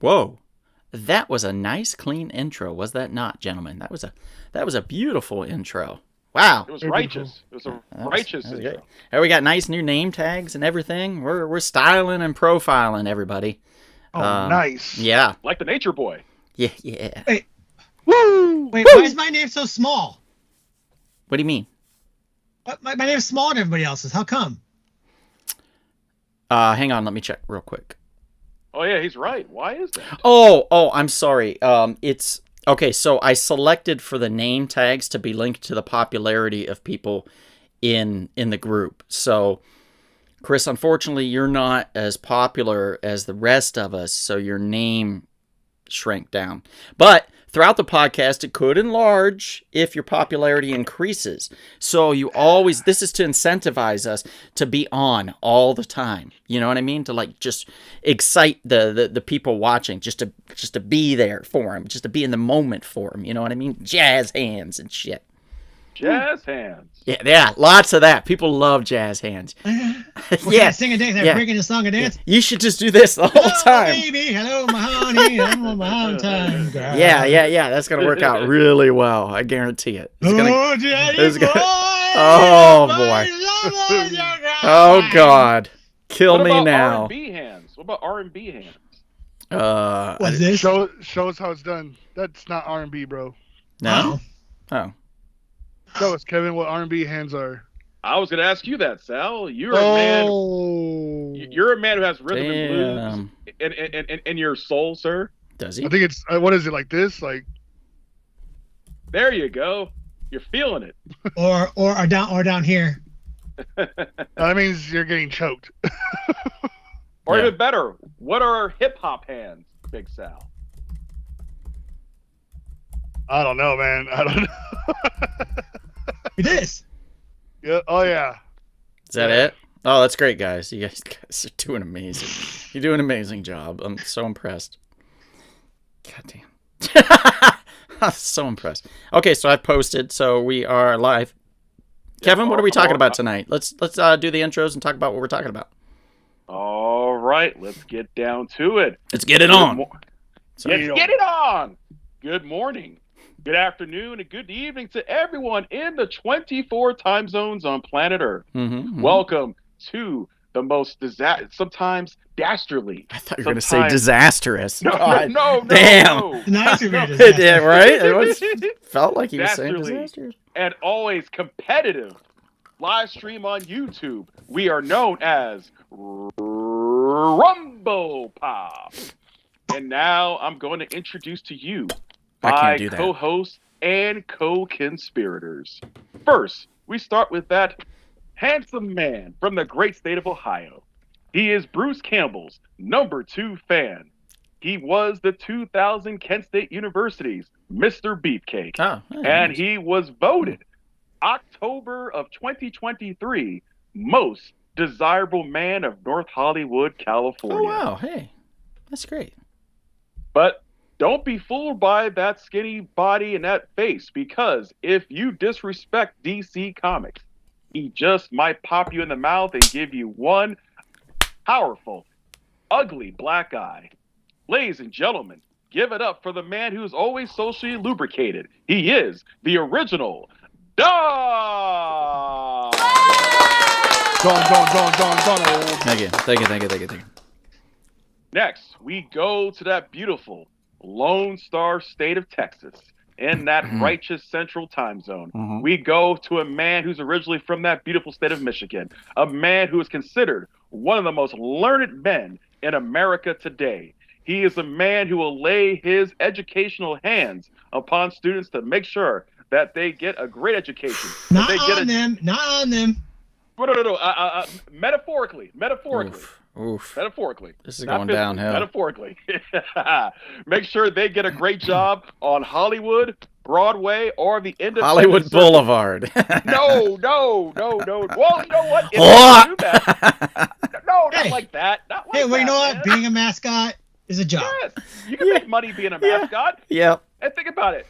Whoa. That was a nice, clean intro, was that not, gentlemen? That was a beautiful intro. Wow. It was righteous. It was a righteous intro. Good. Hey, we got nice new name tags and everything. We're styling and profiling everybody. Oh, nice. Yeah. Like the Nature Boy. Yeah, yeah. Wait, Woo! wait, why is my name so small? What do you mean? My name's smaller than everybody else's. How come? Hang on, let me check real quick. Oh yeah, he's right. Why is that? Oh, I'm sorry. It's okay. So I selected for the name tags to be linked to the popularity of people in the group. So, Chris, unfortunately, you're not as popular as the rest of us, so your name shrank down. But throughout the podcast, it could enlarge if your popularity increases. So this is to incentivize us to be on all the time. You know what I mean? To like just excite the people watching, just to be there for them, just to be in the moment for them. You know what I mean? Jazz hands and shit. Jazz hands. Yeah, lots of that. People love jazz hands. Yeah, sing and dance, breaking a song and dance. You should just do this the whole Hello, time. Baby, hello, my honey, I'm on my home time, girl. Yeah. That's gonna work out really well. I guarantee it. It's gonna, Oh, Daddy it's gonna- boy, Oh, boy. Oh God, kill What me about now. R&B hands? What about R&B hands? What's this? Show us how it's done. That's not R&B, bro. No. Oh. Show us, Kevin, what R&B hands are. I was gonna ask you that, Sal. You're a man. Oh. You're a man who has rhythm Damn. and blues in your soul, sir. Does he? I think it's what is it like this? Like There you go. You're feeling it. or down here. that means you're getting choked. Or Yeah. even better, what are hip hop hands, Big Sal? I don't know, man. I don't know. It is. Yeah. Oh yeah. Is that it? Oh, that's great, guys. You guys are doing amazing. You're doing an amazing job. I'm so impressed. God damn. I'm so impressed. Okay, so I've posted, so we are live. Kevin, what are we talking about tonight? Let's do the intros and talk about what we're talking about. All right, let's get down to it. Let's get it on. Let's get it on. Good morning, good afternoon, and good evening to everyone in the 24 time zones on planet Earth. Mm-hmm. Welcome to the most sometimes dastardly. I thought you were going to say disastrous. No, God. no, Damn. no. Nice to be It did, right? It felt like he was saying Dastardly disastrous. and always competitive live stream on YouTube. We are known as Rumble Pop. And now I'm going to introduce to you I my can't do that. co-hosts and co-conspirators. First, we start with that handsome man from the great state of Ohio. He is Bruce Campbell's #2 fan. He was the 2000 Kent State University's Mr. Beefcake. Oh, And he was voted October of 2023 most desirable man of North Hollywood, California. Oh, wow. Hey, that's great. But don't be fooled by that skinny body and that face, because if you disrespect DC Comics, he just might pop you in the mouth and give you one powerful, ugly black eye. Ladies and gentlemen, give it up for the man who's always socially lubricated. He is the original Don. Don. Thank you. Next, we go to that beautiful Lone Star state of Texas in that righteous central time zone. Mhm. We go to a man who's originally from that beautiful state of Michigan, a man who is considered one of the most learned men in America today. He is a man who will lay his educational hands upon students to make sure that they get a great education. Not that they on them. Not on them. No. Metaphorically. Oof. Metaphorically. This is Not going physically, downhill. Metaphorically. Make sure they get a great job on Hollywood, Broadway, or the independent Hollywood circuit. Boulevard. No. Well, you know what? If What? they do that, no, not Hey. like that. Not like Hey, well, you that, know what? man. Being a mascot is a job. Yes. You can make money being a mascot. Yep. And think about it.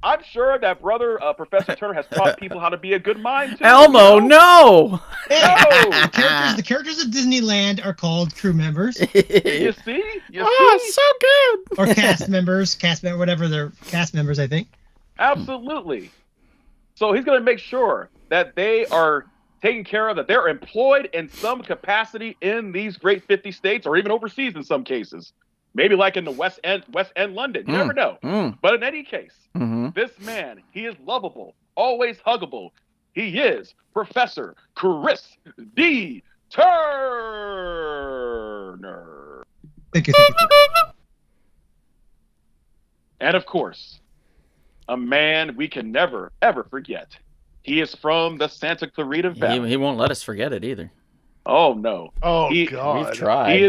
I'm sure that brother Professor Turner has taught people how to be a good mime too. Elmo, no. Hey, No. the characters at Disneyland are called crew members You see? Oh, so good. or whatever they're cast members, I think. Absolutely. So he's going to make sure that they are taken care of, that they're employed in some capacity in these great 50 states or even overseas in some cases. Maybe like in the West End London. You never know. But in any case, this man, he is lovable, always huggable. He is Professor Chris D. Turner. Thank you. And of course, a man we can never, ever forget. He is from the Santa Clarita Valley. He won't let us forget it either. Oh, no. Oh, We've God. tried.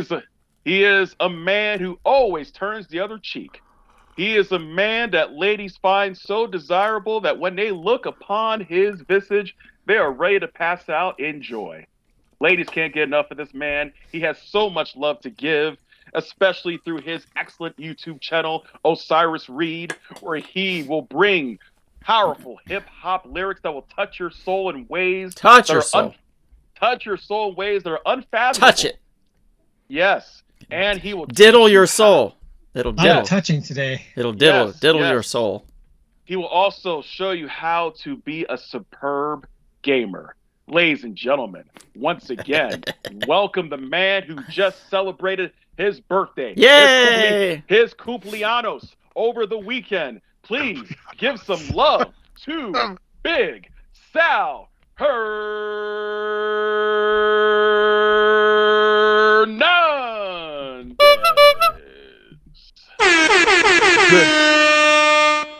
He is a man who always turns the other cheek. He is a man that ladies find so desirable that when they look upon his visage, they are ready to pass out in joy. Ladies can't get enough of this man. He has so much love to give, especially through his excellent YouTube channel, Osiris Reed, where he will bring powerful hip-hop lyrics that will touch your soul in ways Touch your soul. touch your soul in ways that are unfathomable. Touch it. Yes. And he will Diddle your soul. It'll I'm diddle. touching today. It'll diddle. Yes, diddle yes. your soul. He will also show you how to be a superb gamer. Ladies and gentlemen, once again, welcome the man who just celebrated his birthday. Yay! His cumpleaños over the weekend. Please give some love to Big Sal Hernandez.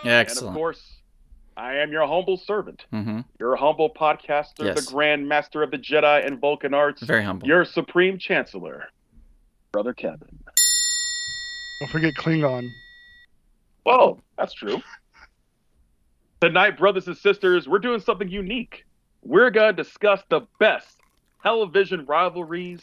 Excellent. And of course, I am your humble servant, Mm-hmm. your humble podcaster, Yes. the Grand Master of the Jedi and Vulcan Arts, Very humble. your Supreme Chancellor, Brother Kevin. Don't forget Klingon. Well, that's true. Tonight, brothers and sisters, we're doing something unique. We're going to discuss the best television rivalries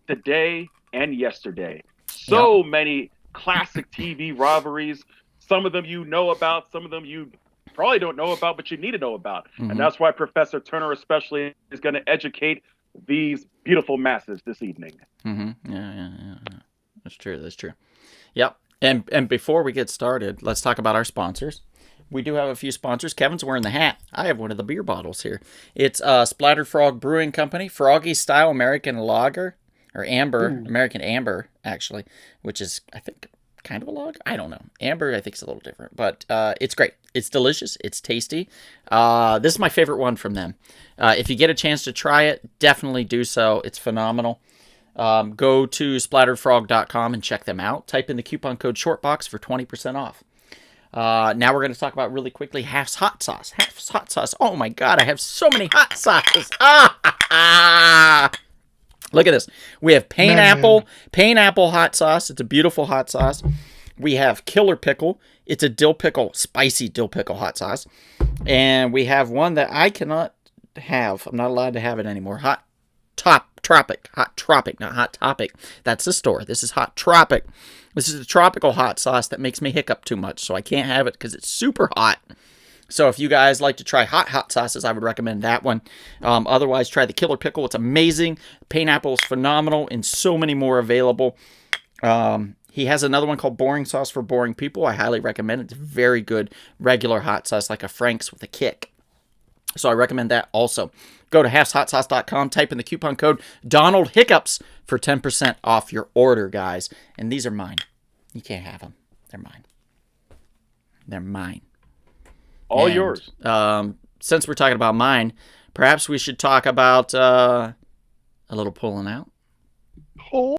today and yesterday. So many classic TV rivalries. Some of them you know about, some of them you probably don't know about, but you need to know about. Mhm. And that's why Professor Turner especially is going to educate these beautiful masses this evening. Mm-hmm. Yeah. That's true. Yep. And before we get started, let's talk about our sponsors. We do have a few sponsors. Kevin's wearing the hat. I have one of the beer bottles here. It's Splattered Frog Brewing Company, Froggy Style American Lager, or Amber, American Amber, actually, which is, I think, kind of a lager. I don't know. Amber, I think, is a little different, but it's great. It's delicious. It's tasty. This is my favorite one from them. If you get a chance to try it, definitely do so. It's phenomenal. Go to splatteredfrog.com and check them out. Type in the coupon code SHORTBOX for 20% off. Now we're going to talk about really quickly Half's Hot Sauce. Half's Hot Sauce. Oh my God, I have so many hot sauces. Look at this. We have Painapple hot sauce. It's a beautiful hot sauce. We have Killer Pickle. It's a dill pickle, spicy dill pickle hot sauce. And we have one that I cannot have. I'm not allowed to have it anymore. Hot Tropic, not Hot Topic. That's the store. This is Hot Tropic. This is a tropical hot sauce that makes me hiccup too much, so I can't have it because it's super hot. So if you guys like to try hot sauces, I would recommend that one. Otherwise, try the Killer Pickle. It's amazing. Painapple is phenomenal, and so many more available. He has another one called Boring Sauce for Boring People. I highly recommend it. It's very good regular hot sauce, like a Frank's with a kick. So I recommend that also. Go to halfshotsauce.com, type in the coupon code Donald Hiccups for 10% off your order, guys. And these are mine. You can't have them. They're mine. They're mine. All yours. Since we're talking about mine, perhaps we should talk about a little pulling out. Oh.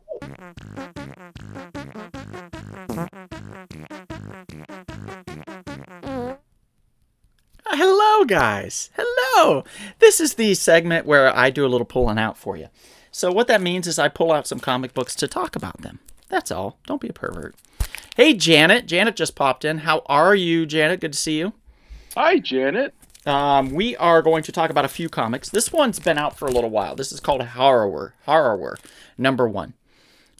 Hello, guys. Hello. This is the segment where I do a little pulling out for you. So what that means is I pull out some comic books to talk about them. That's all. Don't be a pervert. Hey, Janet. Janet just popped in. How are you, Janet? Good to see you. Hi, Janet. We are going to talk about a few comics. This one's been out for a little while. This is called Horror #1.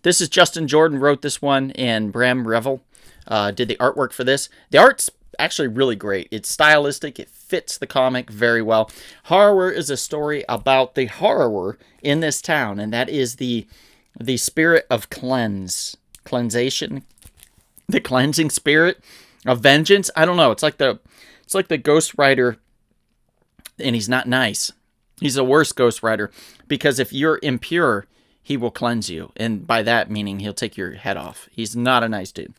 This is Justin Jordan wrote this one, and Bram Revel did the artwork for this. The art's actually really great. It's stylistic. It fits the comic very well. Horror is a story about the horror in this town, and that is the spirit of cleansation, the cleansing spirit of vengeance. I don't know. It's like the Ghost Rider, and he's not nice. He's the worst Ghost Rider, because if you're impure, he will cleanse you, and by that meaning he'll take your head off. He's not a nice dude.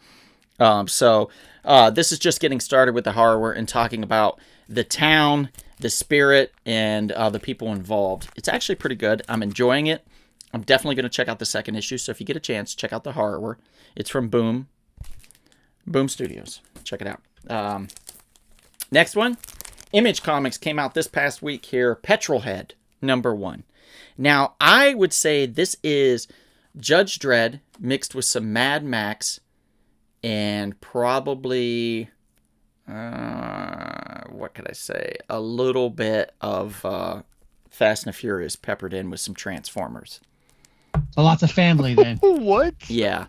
So this is just getting started with the horror and talking about the town, the spirit, and the people involved. It's actually pretty good. I'm enjoying it. I'm definitely going to check out the second issue, so if you get a chance, check out the horror. It's from Boom Studios. Check it out. Next one, Image Comics came out this past week here, Petrolhead, #1. Now, I would say this is Judge Dredd mixed with some Mad Max and probably, what could I say, a little bit of Fast and the Furious peppered in with some Transformers. So lots of family then. What? Yeah.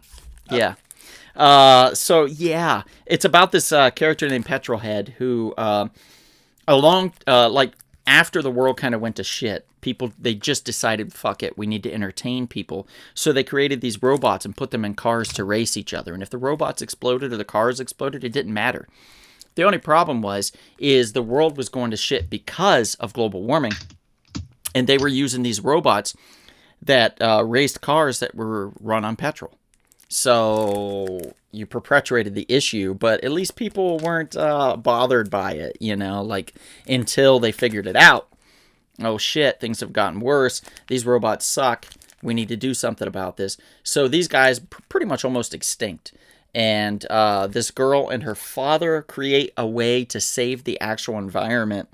So, yeah, it's about this character named Petrolhead who, after the world kind of went to shit, they just decided, fuck it, we need to entertain people. So they created these robots and put them in cars to race each other. And if the robots exploded or the cars exploded, it didn't matter. The only problem is the world was going to shit because of global warming. And they were using these robots that raced cars that were run on petrol. So you perpetuated the issue, but at least people weren't bothered by it, until they figured it out. Oh shit, things have gotten worse. These robots suck. We need to do something about this. So these guys pretty much almost extinct. And this girl and her father create a way to save the actual environment.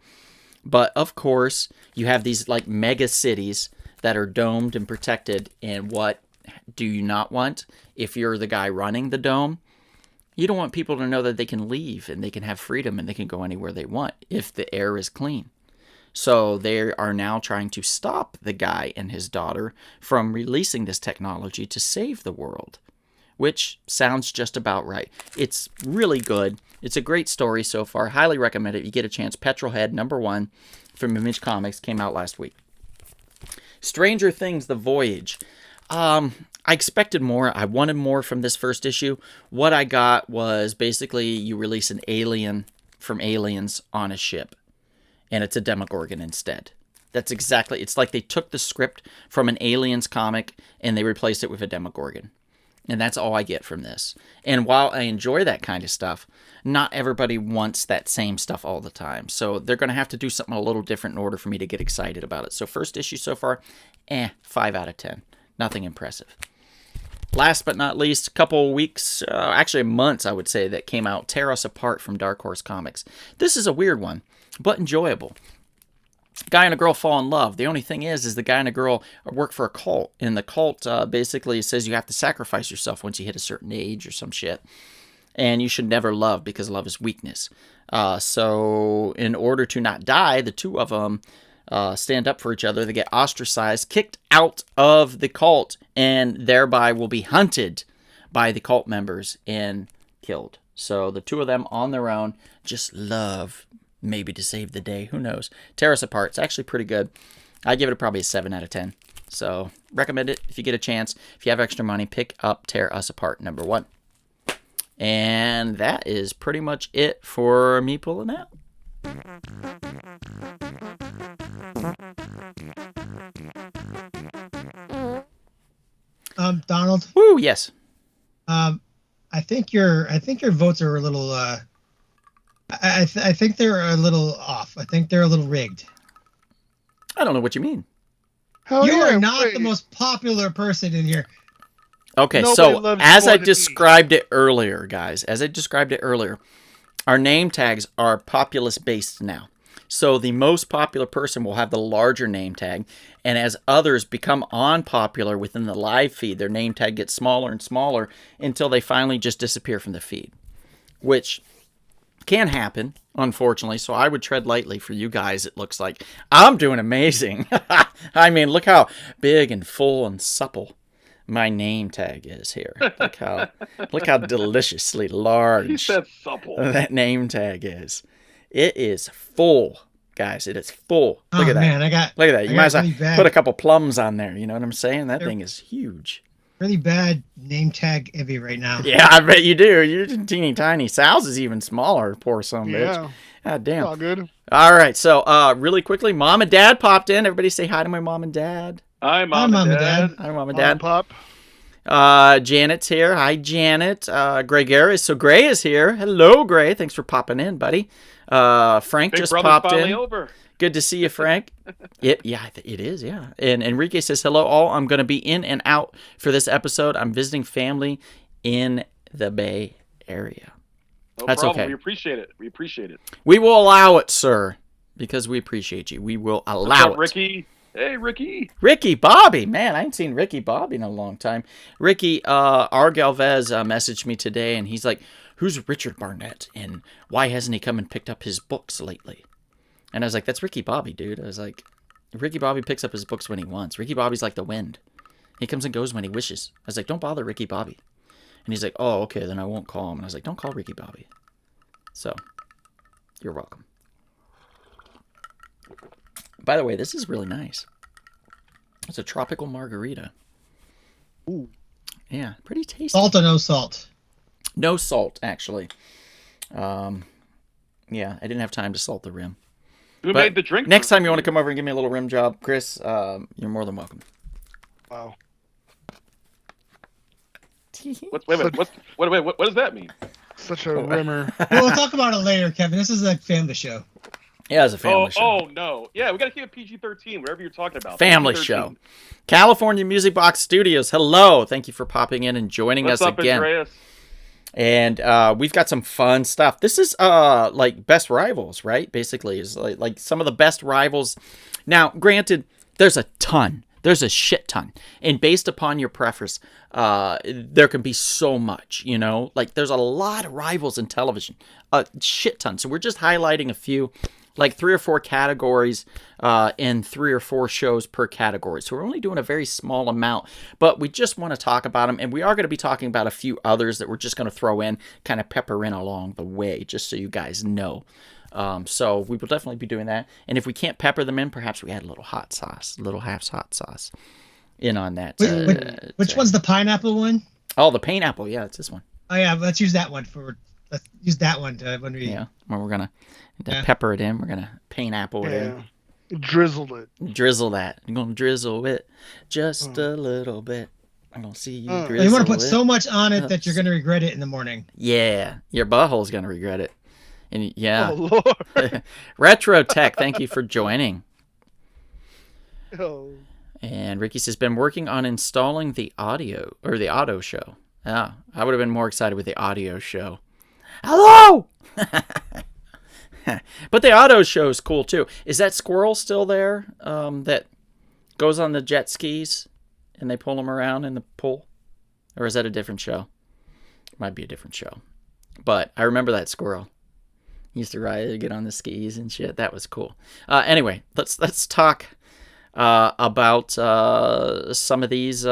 But of course, you have these mega cities that are domed and protected. And what do you not want if you're the guy running the dome? You don't want people to know that they can leave and they can have freedom and they can go anywhere they want if the air is clean. So they are now trying to stop the guy and his daughter from releasing this technology to save the world, which sounds just about right. It's really good. It's a great story so far. Highly recommend it if you get a chance. Petrolhead #1 from Image Comics came out last week. Stranger Things, The Voyage. I expected more. I wanted more from this first issue. What I got was basically you release an alien from Aliens on a ship, and it's a Demogorgon instead. That's exactly, it's like they took the script from an Aliens comic and they replaced it with a Demogorgon. And that's all I get from this. And while I enjoy that kind of stuff, not everybody wants that same stuff all the time. So they're going to have to do something a little different in order for me to get excited about it. So first issue so far, 5 out of 10. Nothing impressive. Last but not least, a couple of weeks, actually months, I would say, that came out, Tear Us Apart from Dark Horse Comics. This is a weird one, but enjoyable. Guy and a girl fall in love. The only thing is the guy and a girl work for a cult, and the cult basically says you have to sacrifice yourself once you hit a certain age or some shit, and you should never love because love is weakness. So in order to not die, the two of them stand up for each other. They get ostracized, kicked out of the cult, and thereby will be hunted by the cult members and killed. So the two of them on their own just love, maybe to save the day. Who knows? Tear Us Apart. It's actually pretty good. I give it probably a 7 out of 10. So recommend it if you get a chance. If you have extra money, pick up Tear Us Apart #1. And that is pretty much it for me pulling out. Donald. Woo, yes. I think your votes are a little. I think they're a little off. I think they're a little rigged. I don't know what you mean. Hell You yeah, are not wait. the most popular person in here. Okay, Nobody so loves you as more I than me. described it earlier, guys, our name tags are populace-based now. So the most popular person will have the larger name tag, and as others become unpopular within the live feed, their name tag gets smaller and smaller until they finally just disappear from the feed, which can happen, unfortunately. So I would tread lightly for you guys. It looks like I'm doing amazing. I mean, look how big and full and supple my name tag is here. Look how deliciously large He said supple. that name tag is. It is full, guys. It is full. Look at that. Man, Look at that. You I might as got well really bad- put a couple plums on there. You know what I'm saying? That They're- thing is huge. really bad name tag Evie right now. Yeah, I bet you do. You're teeny tiny. Sal's is even smaller. Poor son of a bitch. Yeah. God damn. All good. All right. So, really quickly, Mom and Dad popped in. Everybody say hi to my mom and dad. Hi, Mom and Dad. Hi, Mom and Mom and Dad. Pop. Janet's here. Hi, Janet. Gray Garris. So Gray is here. Hello, Gray. Thanks for popping in, buddy. Frank Big just brother's popped finally in. over. Good to see you, Frank. It is, yeah. And Enrique says, hello, all. I'm going to be in and out for this episode. I'm visiting family in the Bay Area. No That's problem. okay. We appreciate it. We appreciate it. We will allow it, sir, because we appreciate you. We will What's allow up, it. Ricky? Hey, Ricky. Ricky Bobby, man, I ain't seen Ricky Bobby in a long time. Ricky, R. Galvez messaged me today, and he's like, who's Richard Barnett, and why hasn't he come and picked up his books lately? And I was like, that's Ricky Bobby, dude. I was like, Ricky Bobby picks up his books when he wants. Ricky Bobby's like the wind. He comes and goes when he wishes. I was like, don't bother Ricky Bobby. And he's like, oh, okay, then I won't call him. And I was like, don't call Ricky Bobby. So, you're welcome. By the way, this is really nice. It's a tropical margarita. Ooh. Yeah, pretty tasty. Salt or no salt? No salt, actually. Yeah, I didn't have time to salt the rim. Who But made the drink? Next time you want to come over and give me a little rim job, Chris, you're more than welcome. Wow. What does that mean? Such a rimmer. We'll talk about it later, Kevin. This is a family show. Yeah, it's a family show. Oh no. Yeah, we gotta keep it PG-13, whatever you're talking about. Family PG-13. show. California Music Box Studios. Hello. Thank you for popping in and joining What's us up, again. Andreas? And we've got some fun stuff. This is like best rivals, right? Basically, is like some of the best rivals. Now, granted, there's a ton. There's a shit ton. And based upon your preference, there can be so much, you know? Like, there's a lot of rivals in television. A shit ton. So we're just highlighting a few, like 3 or 4 categories and 3 or 4 shows per category. So we're only doing a very small amount, but we just want to talk about them. And we are going to be talking about a few others that we're just going to throw in, kind of pepper in along the way, just so you guys know. So we will definitely be doing that. And if we can't pepper them in, perhaps we add a little hot sauce, a little half hot sauce in on that. Which one's the pineapple one? Oh, the pineapple. Yeah, it's this one. Oh yeah, let's use that one let's use that one to, when we. Yeah, when we're going to pepper it in. We're going to pineapple it in. Drizzled it. Drizzle that. I'm going to drizzle it just a little bit. I'm going to see you drizzle You want to put it. so much on it that you're going to regret it in the morning. Yeah, your butthole's going to regret it. And yeah. Oh, Lord. Retro Tech, thank you for joining. Oh. And Ricky says, been working on installing the auto show. Ah, I would have been more excited with the audio show. Hello! But the auto show is cool too. Is that squirrel still there that goes on the jet skis and they pull him around in the pool? Or is that a different show? Might be a different show. But I remember that squirrel. He used to get on the skis and shit. That was cool. Anyway, let's talk about some of these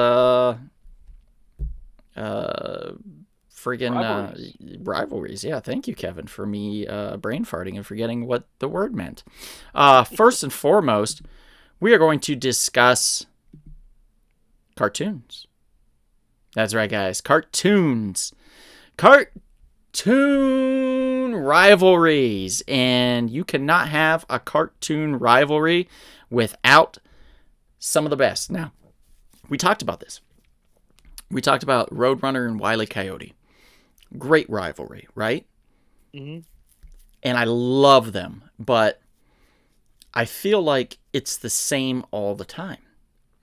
rivalries. Yeah, thank you, Kevin, for me brain farting and forgetting what the word meant. First and foremost, we are going to discuss cartoons. That's right, guys. Cartoons. Cartoon rivalries. And you cannot have a cartoon rivalry without some of the best. Now, we talked about this. We talked about Roadrunner and Wile E. Coyote. Great rivalry, right? Mm-hmm. And I love them, but I feel like it's the same all the time.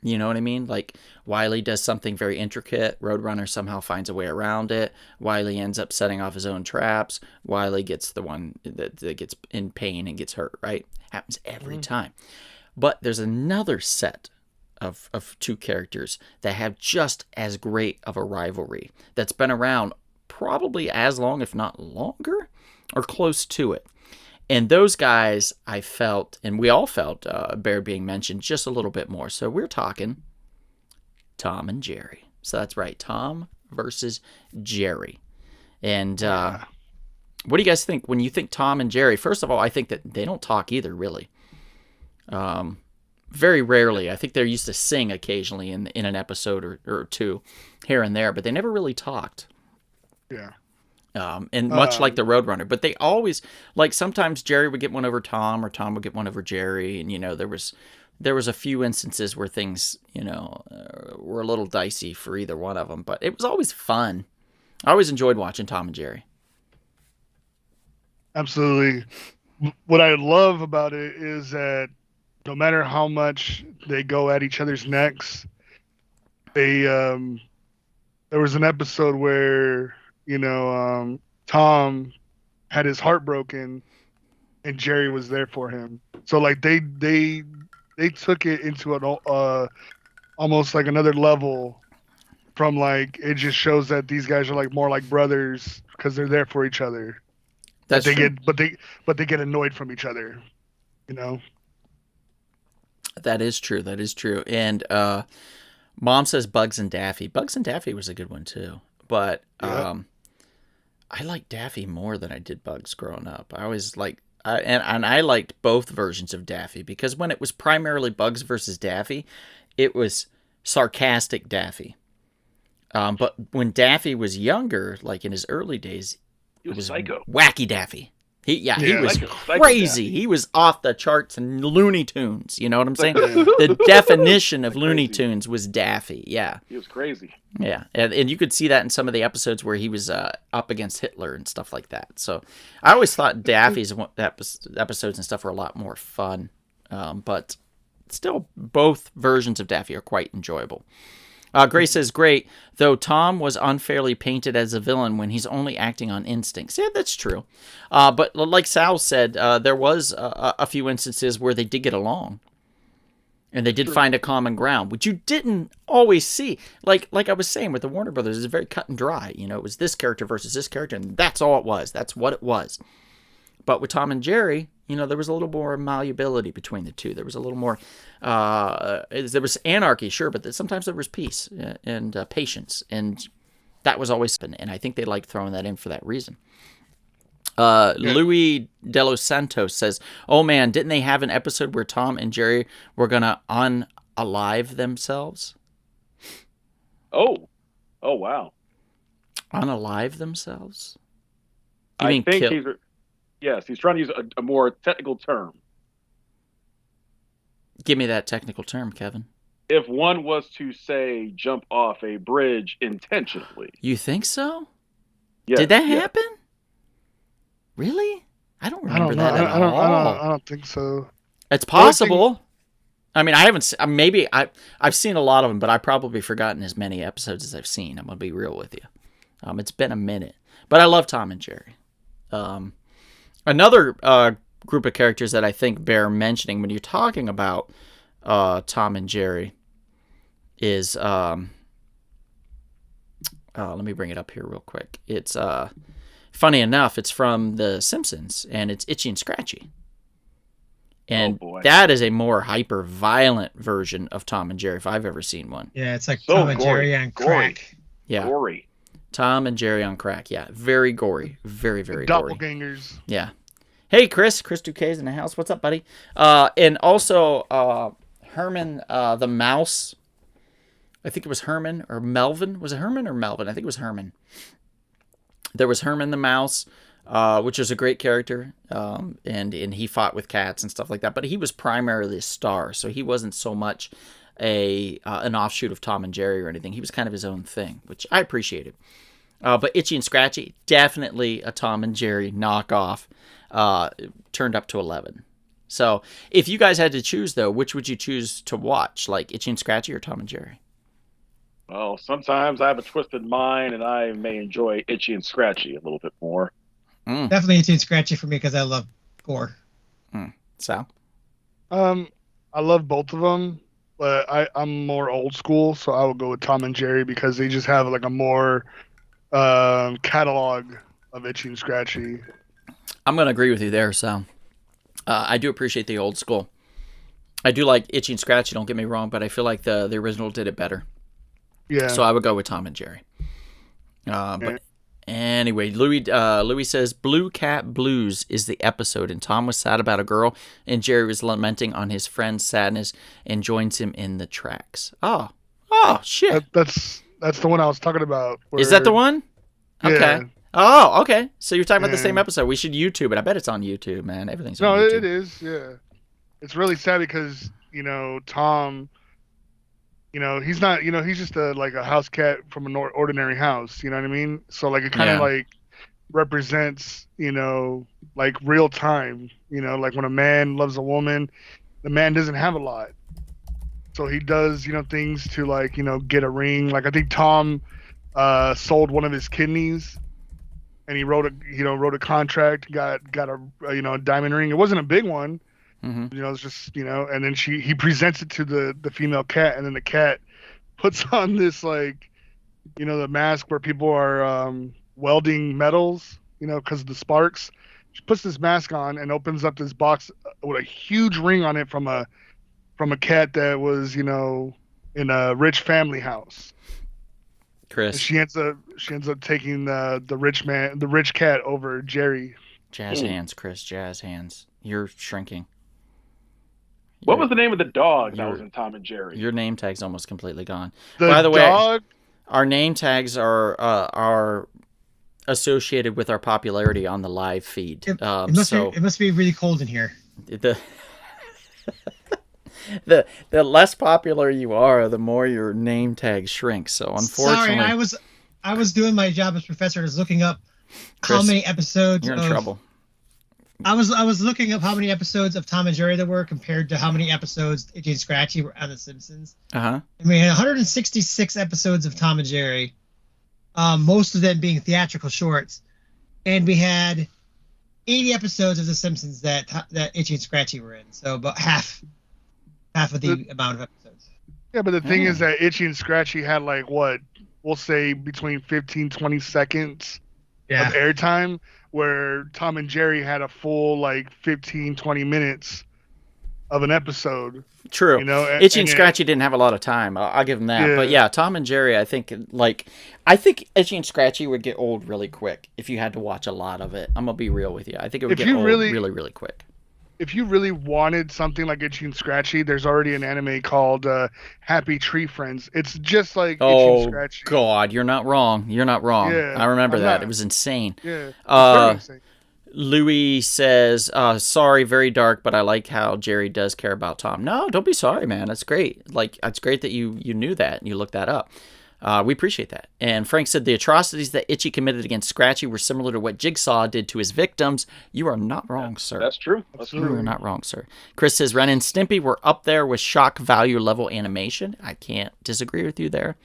You know what I mean? Like, Wile does something very intricate. Roadrunner somehow finds a way around it. Wile ends up setting off his own traps. Wile gets the one that gets in pain and gets hurt, right? Happens every time. But there's another set of 2 characters that have just as great of a rivalry that's been around probably as long, if not longer, or close to it. And those guys, I felt, and we all felt, bear being mentioned just a little bit more. So we're talking Tom and Jerry. So that's right, Tom versus Jerry. And what do you guys think when you think Tom and Jerry? First of all, I think that they don't talk either, really. Very rarely. I think they're used to sing occasionally in an episode or two here and there, but they never really talked. Yeah. And much like the Roadrunner, but they always, like, sometimes Jerry would get one over Tom or Tom would get one over Jerry. And, there was a few instances where things, were a little dicey for either one of them, but it was always fun. I always enjoyed watching Tom and Jerry. Absolutely. What I love about it is that no matter how much they go at each other's necks, there was an episode where, Tom had his heart broken and Jerry was there for him. So like they took it into an almost like another level from, like, it just shows that these guys are like more like brothers because they're there for each other. That's true. But they get annoyed from each other, That is true. That is true. And Mom says Bugs and Daffy. Bugs and Daffy was a good one too. But I liked Daffy more than I did Bugs growing up. I always and I liked both versions of Daffy because when it was primarily Bugs versus Daffy, it was sarcastic Daffy. But when Daffy was younger, like in his early days, it was psycho. Wacky Daffy. He was Psycho crazy. Daffy. He was off the charts and Looney Tunes. You know what I'm saying? The definition of Looney Tunes was Daffy. Yeah. He was crazy. Yeah. And you could see that in some of the episodes where he was up against Hitler and stuff like that. So I always thought Daffy's episodes and stuff were a lot more fun. But still, both versions of Daffy are quite enjoyable. Grace says, great, though Tom was unfairly painted as a villain when he's only acting on instincts. Yeah, that's true. But like Sal said, there was a few instances where they did get along. And they did find a common ground, which you didn't always see. Like I was saying with the Warner Brothers, it's very cut and dry. It was this character versus this character, and that's all it was. That's what it was. But with Tom and Jerry, there was a little more malleability between the two. There was a little more, there was anarchy, sure, but sometimes there was peace and patience. And that was always fun. And I think they liked throwing that in for that reason. Louis De Los Santos says, oh man, didn't they have an episode where Tom and Jerry were going to unalive themselves? Oh, wow. Unalive themselves? You I mean think kill? he's trying to use a more technical term. Give me that technical term, Kevin. If one was to, say, jump off a bridge intentionally. You think so? Yes, Did that yes. happen? Really? I don't I remember don't know. that at all. I don't think so. It's possible. I mean, I haven't. Maybe I've seen a lot of them, but I've probably forgotten as many episodes as I've seen. I'm gonna be real with you. It's been a minute, but I love Tom and Jerry. Another group of characters that I think bear mentioning when you're talking about Tom and Jerry is let me bring it up here real quick. It's funny enough, it's from The Simpsons, and it's Itchy and Scratchy. And that is a more hyper-violent version of Tom and Jerry, if I've ever seen one. Yeah, it's like So Tom and gory, Jerry on gory. crack. Yeah. Gory. Tom and Jerry on crack, yeah. Very gory. Very, very gory. Doppelgangers. Yeah. Hey, Chris. Chris Duquesne's in the house. What's up, buddy? And also, Herman the Mouse. I think it was Herman or Melvin. Was it Herman or Melvin? I think it was Herman. There was Herman the Mouse, which was a great character, and he fought with cats and stuff like that. But he was primarily a star, so he wasn't so much an offshoot of Tom and Jerry or anything. He was kind of his own thing, which I appreciated. But Itchy and Scratchy, definitely a Tom and Jerry knockoff, turned up to 11. So if you guys had to choose, though, which would you choose to watch, like Itchy and Scratchy or Tom and Jerry? Well, sometimes I have a twisted mind, and I may enjoy Itchy and Scratchy a little bit more. Definitely Itchy and Scratchy for me because I love gore. Sal? I love both of them, but I'm more old school, so I would go with Tom and Jerry because they just have like a more catalog of Itchy and Scratchy. I'm going to agree with you there, Sal. I do appreciate the old school. I do like Itchy and Scratchy, don't get me wrong, but I feel like the original did it better. Yeah. So I would go with Tom and Jerry. But anyway, Louis says Blue Cat Blues is the episode, and Tom was sad about a girl, and Jerry was lamenting on his friend's sadness, and joins him in the tracks. Oh shit! That's the one I was talking about. Is that the one? Okay. Yeah. Oh, okay. So you're talking about the Yeah. same episode. We should YouTube it. I bet it's on YouTube, man. Everything's on No, YouTube. it is. Yeah. It's really sad because Tom. He's not. He's just a house cat from an ordinary house. You know what I mean? So like it kind of like represents like real time. Like when a man loves a woman, the man doesn't have a lot, so he does things to like get a ring. Like I think Tom sold one of his kidneys, and he wrote a contract, got a diamond ring. It wasn't a big one. Mm-hmm. It's just and then he presents it to the female cat, and then the cat puts on this like the mask where people are welding metals because of the sparks. She puts this mask on and opens up this box with a huge ring on it from a cat that was in a rich family house. Chris, and she ends up taking the rich cat over Jerry. Jazz hands, Chris. Jazz hands. You're shrinking. What was the name of the dog that was in Tom and Jerry? Your name tag's almost completely gone. The By the way, dog? our name tags are associated with our popularity on the live feed. It must be really cold in here. The less popular you are, the more your name tag shrinks. So unfortunately, sorry, I was doing my job as professor. I was looking up Chris, how many episodes. You're in trouble. I was looking up how many episodes of Tom and Jerry there were compared to how many episodes Itchy and Scratchy were on The Simpsons. Uh-huh. I mean, 166 episodes of Tom and Jerry, most of them being theatrical shorts, and we had 80 episodes of The Simpsons that Itchy and Scratchy were in. So about half of the amount of episodes. Yeah, but the thing is that Itchy and Scratchy had like what we'll say between 15-20 seconds of airtime, where Tom and Jerry had a full like 15-20 minutes of an episode. True. Itchy and Scratchy didn't have a lot of time. I'll give them that. Yeah. But yeah, Tom and Jerry, I think Itchy and Scratchy would get old really quick if you had to watch a lot of it. I'm gonna be real with you. I think it would get old really, really quick. If you really wanted something like Itchy and Scratchy, there's already an anime called Happy Tree Friends. It's just like Itchy and Scratchy. Oh God, you're not wrong. You're not wrong. Yeah, I remember I'm that. not. It was insane. Yeah. It's very insane. Louis says, sorry, very dark, but I like how Jerry does care about Tom. No, don't be sorry, man. That's great. Like, it's great that you knew that and you looked that up. We appreciate that. And Frank said the atrocities that Itchy committed against Scratchy were similar to what Jigsaw did to his victims. You are not wrong, sir. That's true. That's You true. are not wrong, sir. Chris says Ren and Stimpy were up there with shock value level animation. I can't disagree with you there.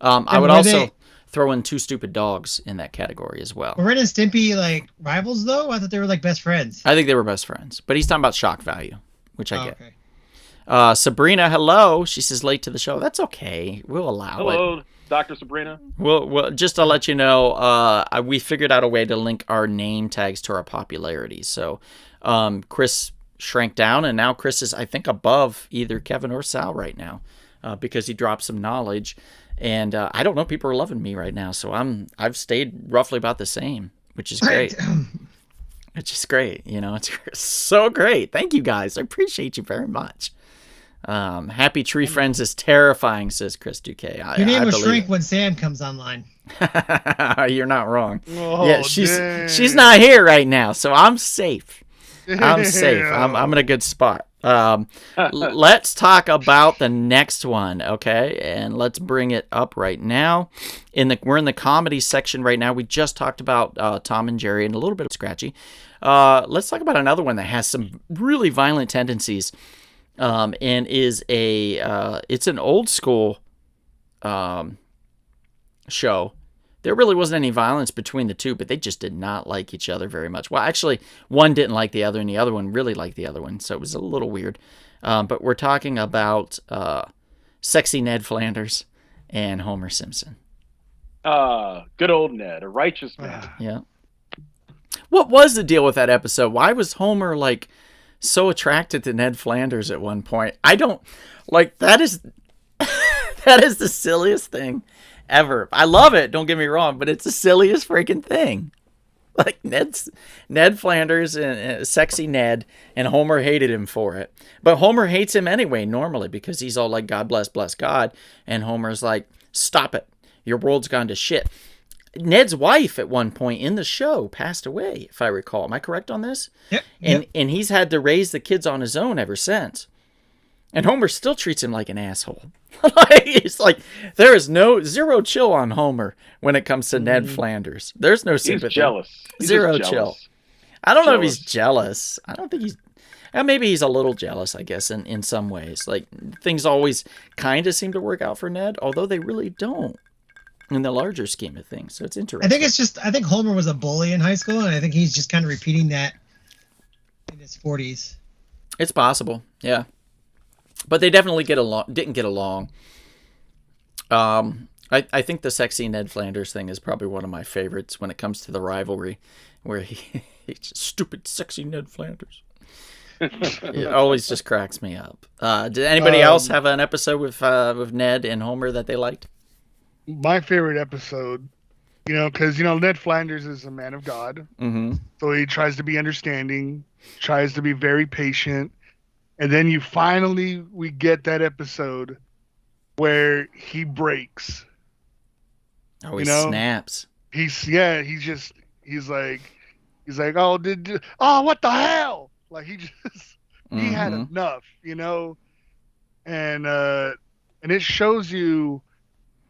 I would also throw in Two Stupid Dogs in that category as well. Were Ren and Stimpy like rivals though? I thought they were like best friends. I think they were best friends, but he's talking about shock value, which I get. Okay. Sabrina, hello. She says late to the show. That's okay. We'll allow it. Hello, Dr. Sabrina. Well, just to let you know, we figured out a way to link our name tags to our popularity. So Chris shrank down, and now Chris is, I think, above either Kevin or Sal right now because he dropped some knowledge. And I don't know, people are loving me right now, so I've stayed roughly about the same, which is great. Which is great, it's so great. Thank you guys, I appreciate you very much. Happy Tree Friends is terrifying, says Chris Duque. Your name will shrink when Sam comes online. You're not wrong. Oh, yeah, she's not here right now, so I'm safe. I'm safe. I'm in a good spot. Let's talk about the next one, okay? And let's bring it up right now. We're in the comedy section right now. We just talked about Tom and Jerry and a little bit of Scratchy. Let's talk about another one that has some really violent tendencies, and is it's an old school show. There really wasn't any violence between the two, but they just did not like each other very much. Well, actually, one didn't like the other, and the other one really liked the other one, so it was a little weird. But we're talking about Sexy Ned Flanders and Homer Simpson. Good old Ned, a righteous man. Yeah. What was the deal with that episode? Why was Homer, so attracted to Ned Flanders at one point? I don't... that is... That is the silliest thing ever. I love it. Don't get me wrong, but it's the silliest freaking thing. Like Ned Flanders and sexy Ned, and Homer hated him for it. But Homer hates him anyway, normally, because he's all like, God bless God. And Homer's like, stop it. Your world's gone to shit. Ned's wife at one point in the show passed away, if I recall. Am I correct on this? Yep. And he's had to raise the kids on his own ever since. And Homer still treats him like an asshole. It's like there is zero chill on Homer when it comes to Ned Flanders. There's no sympathy. He's jealous. Zero chill. I don't know if he's jealous. I don't think he's. Maybe he's a little jealous, I guess, in some ways. Like things always kind of seem to work out for Ned, although they really don't in the larger scheme of things. So it's interesting. I think Homer was a bully in high school, and I think he's just kind of repeating that in his 40s. It's possible, yeah. But they definitely didn't get along. I think the sexy Ned Flanders thing is probably one of my favorites when it comes to the rivalry, where he's stupid, sexy Ned Flanders. It always just cracks me up. Did anybody else have an episode with Ned and Homer that they liked? My favorite episode, because Ned Flanders is a man of God, so he tries to be understanding, tries to be very patient. And then we get that episode where he breaks. Oh, he snaps. He's like, oh, what the hell? Like he had enough, and it shows you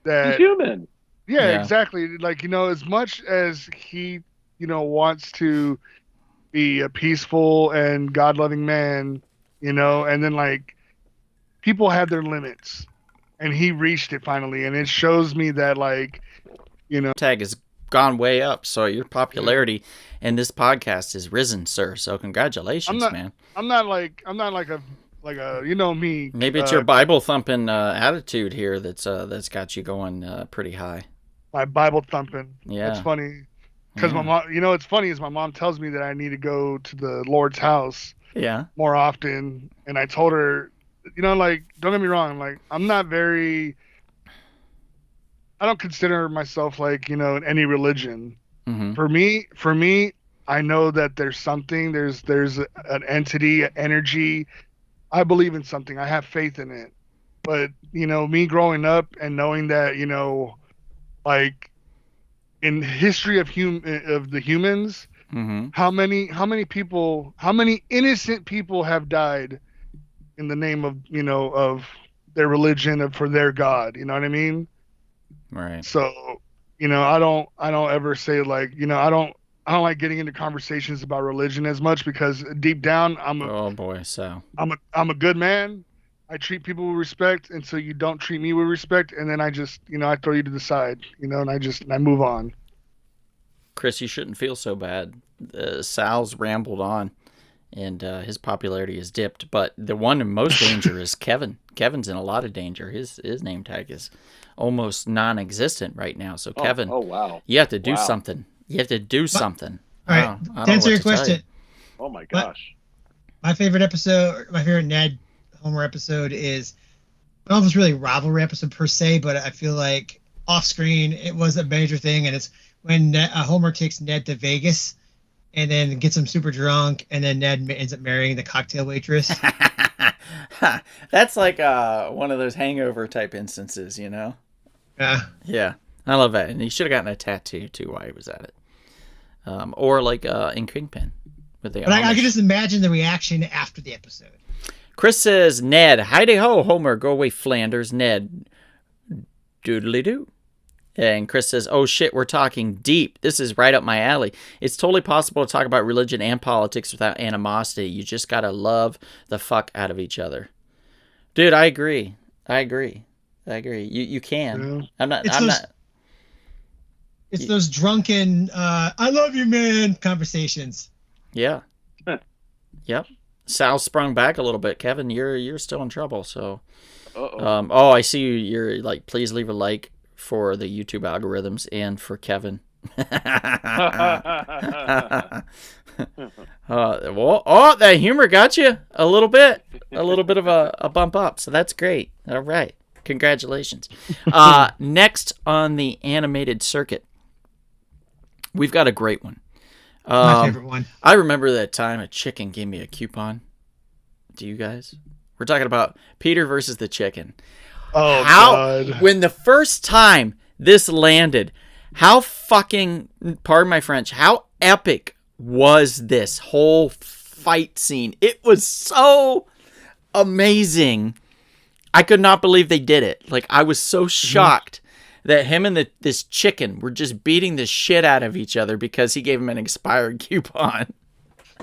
that he's human. Yeah, exactly. Like, as much as he, wants to be a peaceful and God-loving man, and then like people have their limits, and he reached it finally, and it shows me that like, tag has gone way up, so your popularity in this podcast has risen, sir. So congratulations, man. I'm not like a me. Maybe it's your Bible thumping attitude here that's got you going pretty high. My Bible thumping. Yeah, it's funny because my mom. What's funny is my mom tells me that I need to go to the Lord's house. Yeah. More often, and I told her, like, don't get me wrong, like I'm not very. I don't consider myself like in any religion. For me, I know that there's something. There's an entity, an energy. I believe in something. I have faith in it. But me growing up and knowing that like in history of the humans, how many innocent people have died in the name of of their religion, for their God. You know what I mean? Right. So, I don't ever say like, I don't like getting into conversations about religion as much because deep down I'm a good man. I treat people with respect, and so you don't treat me with respect, and then I just, I throw you to the side, and I move on. Chris, you shouldn't feel so bad. Sal's rambled on, and his popularity has dipped, but the one in most danger is Kevin. Kevin's in a lot of danger. His name tag is almost non-existent right now. So Kevin, wow, you have to do something. You have to do something. All right, to answer your question. Oh my gosh. My favorite episode, my favorite Ned Homer episode is, I don't know if it's really a rivalry episode per se, but I feel like off screen it was a major thing, and it's when Homer takes Ned to Vegas and then gets him super drunk, and then Ned ends up marrying the cocktail waitress. That's like one of those hangover type instances, Yeah. Yeah. I love that. And he should have gotten a tattoo too while he was at it. Or like in Kingpin. But I can just imagine the reaction after the episode. Chris says, Ned, hi-de-ho, Homer, go away, Flanders, Ned, doodly-doo. And Chris says, oh shit, we're talking deep. This is right up my alley. It's totally possible to talk about religion and politics without animosity. You just gotta love the fuck out of each other. Dude, I agree. You can. Yeah. It's those drunken, I love you, man, conversations. Yeah. Yep. Sal sprung back a little bit. Kevin, you're still in trouble. So, I see you. You're like, please leave a like for the YouTube algorithms and for Kevin. That humor got you a little bit of a bump up. So that's great. All right. Congratulations. Next on the animated circuit, we've got a great one. My favorite one. I remember that time a chicken gave me a coupon. Do you guys? We're talking about Peter versus the chicken. Oh, God. When the first time this landed, how fucking, pardon my French, how epic was this whole fight scene? It was so amazing. I could not believe they did it. Like, I was so shocked that him and this chicken were just beating the shit out of each other because he gave him an expired coupon.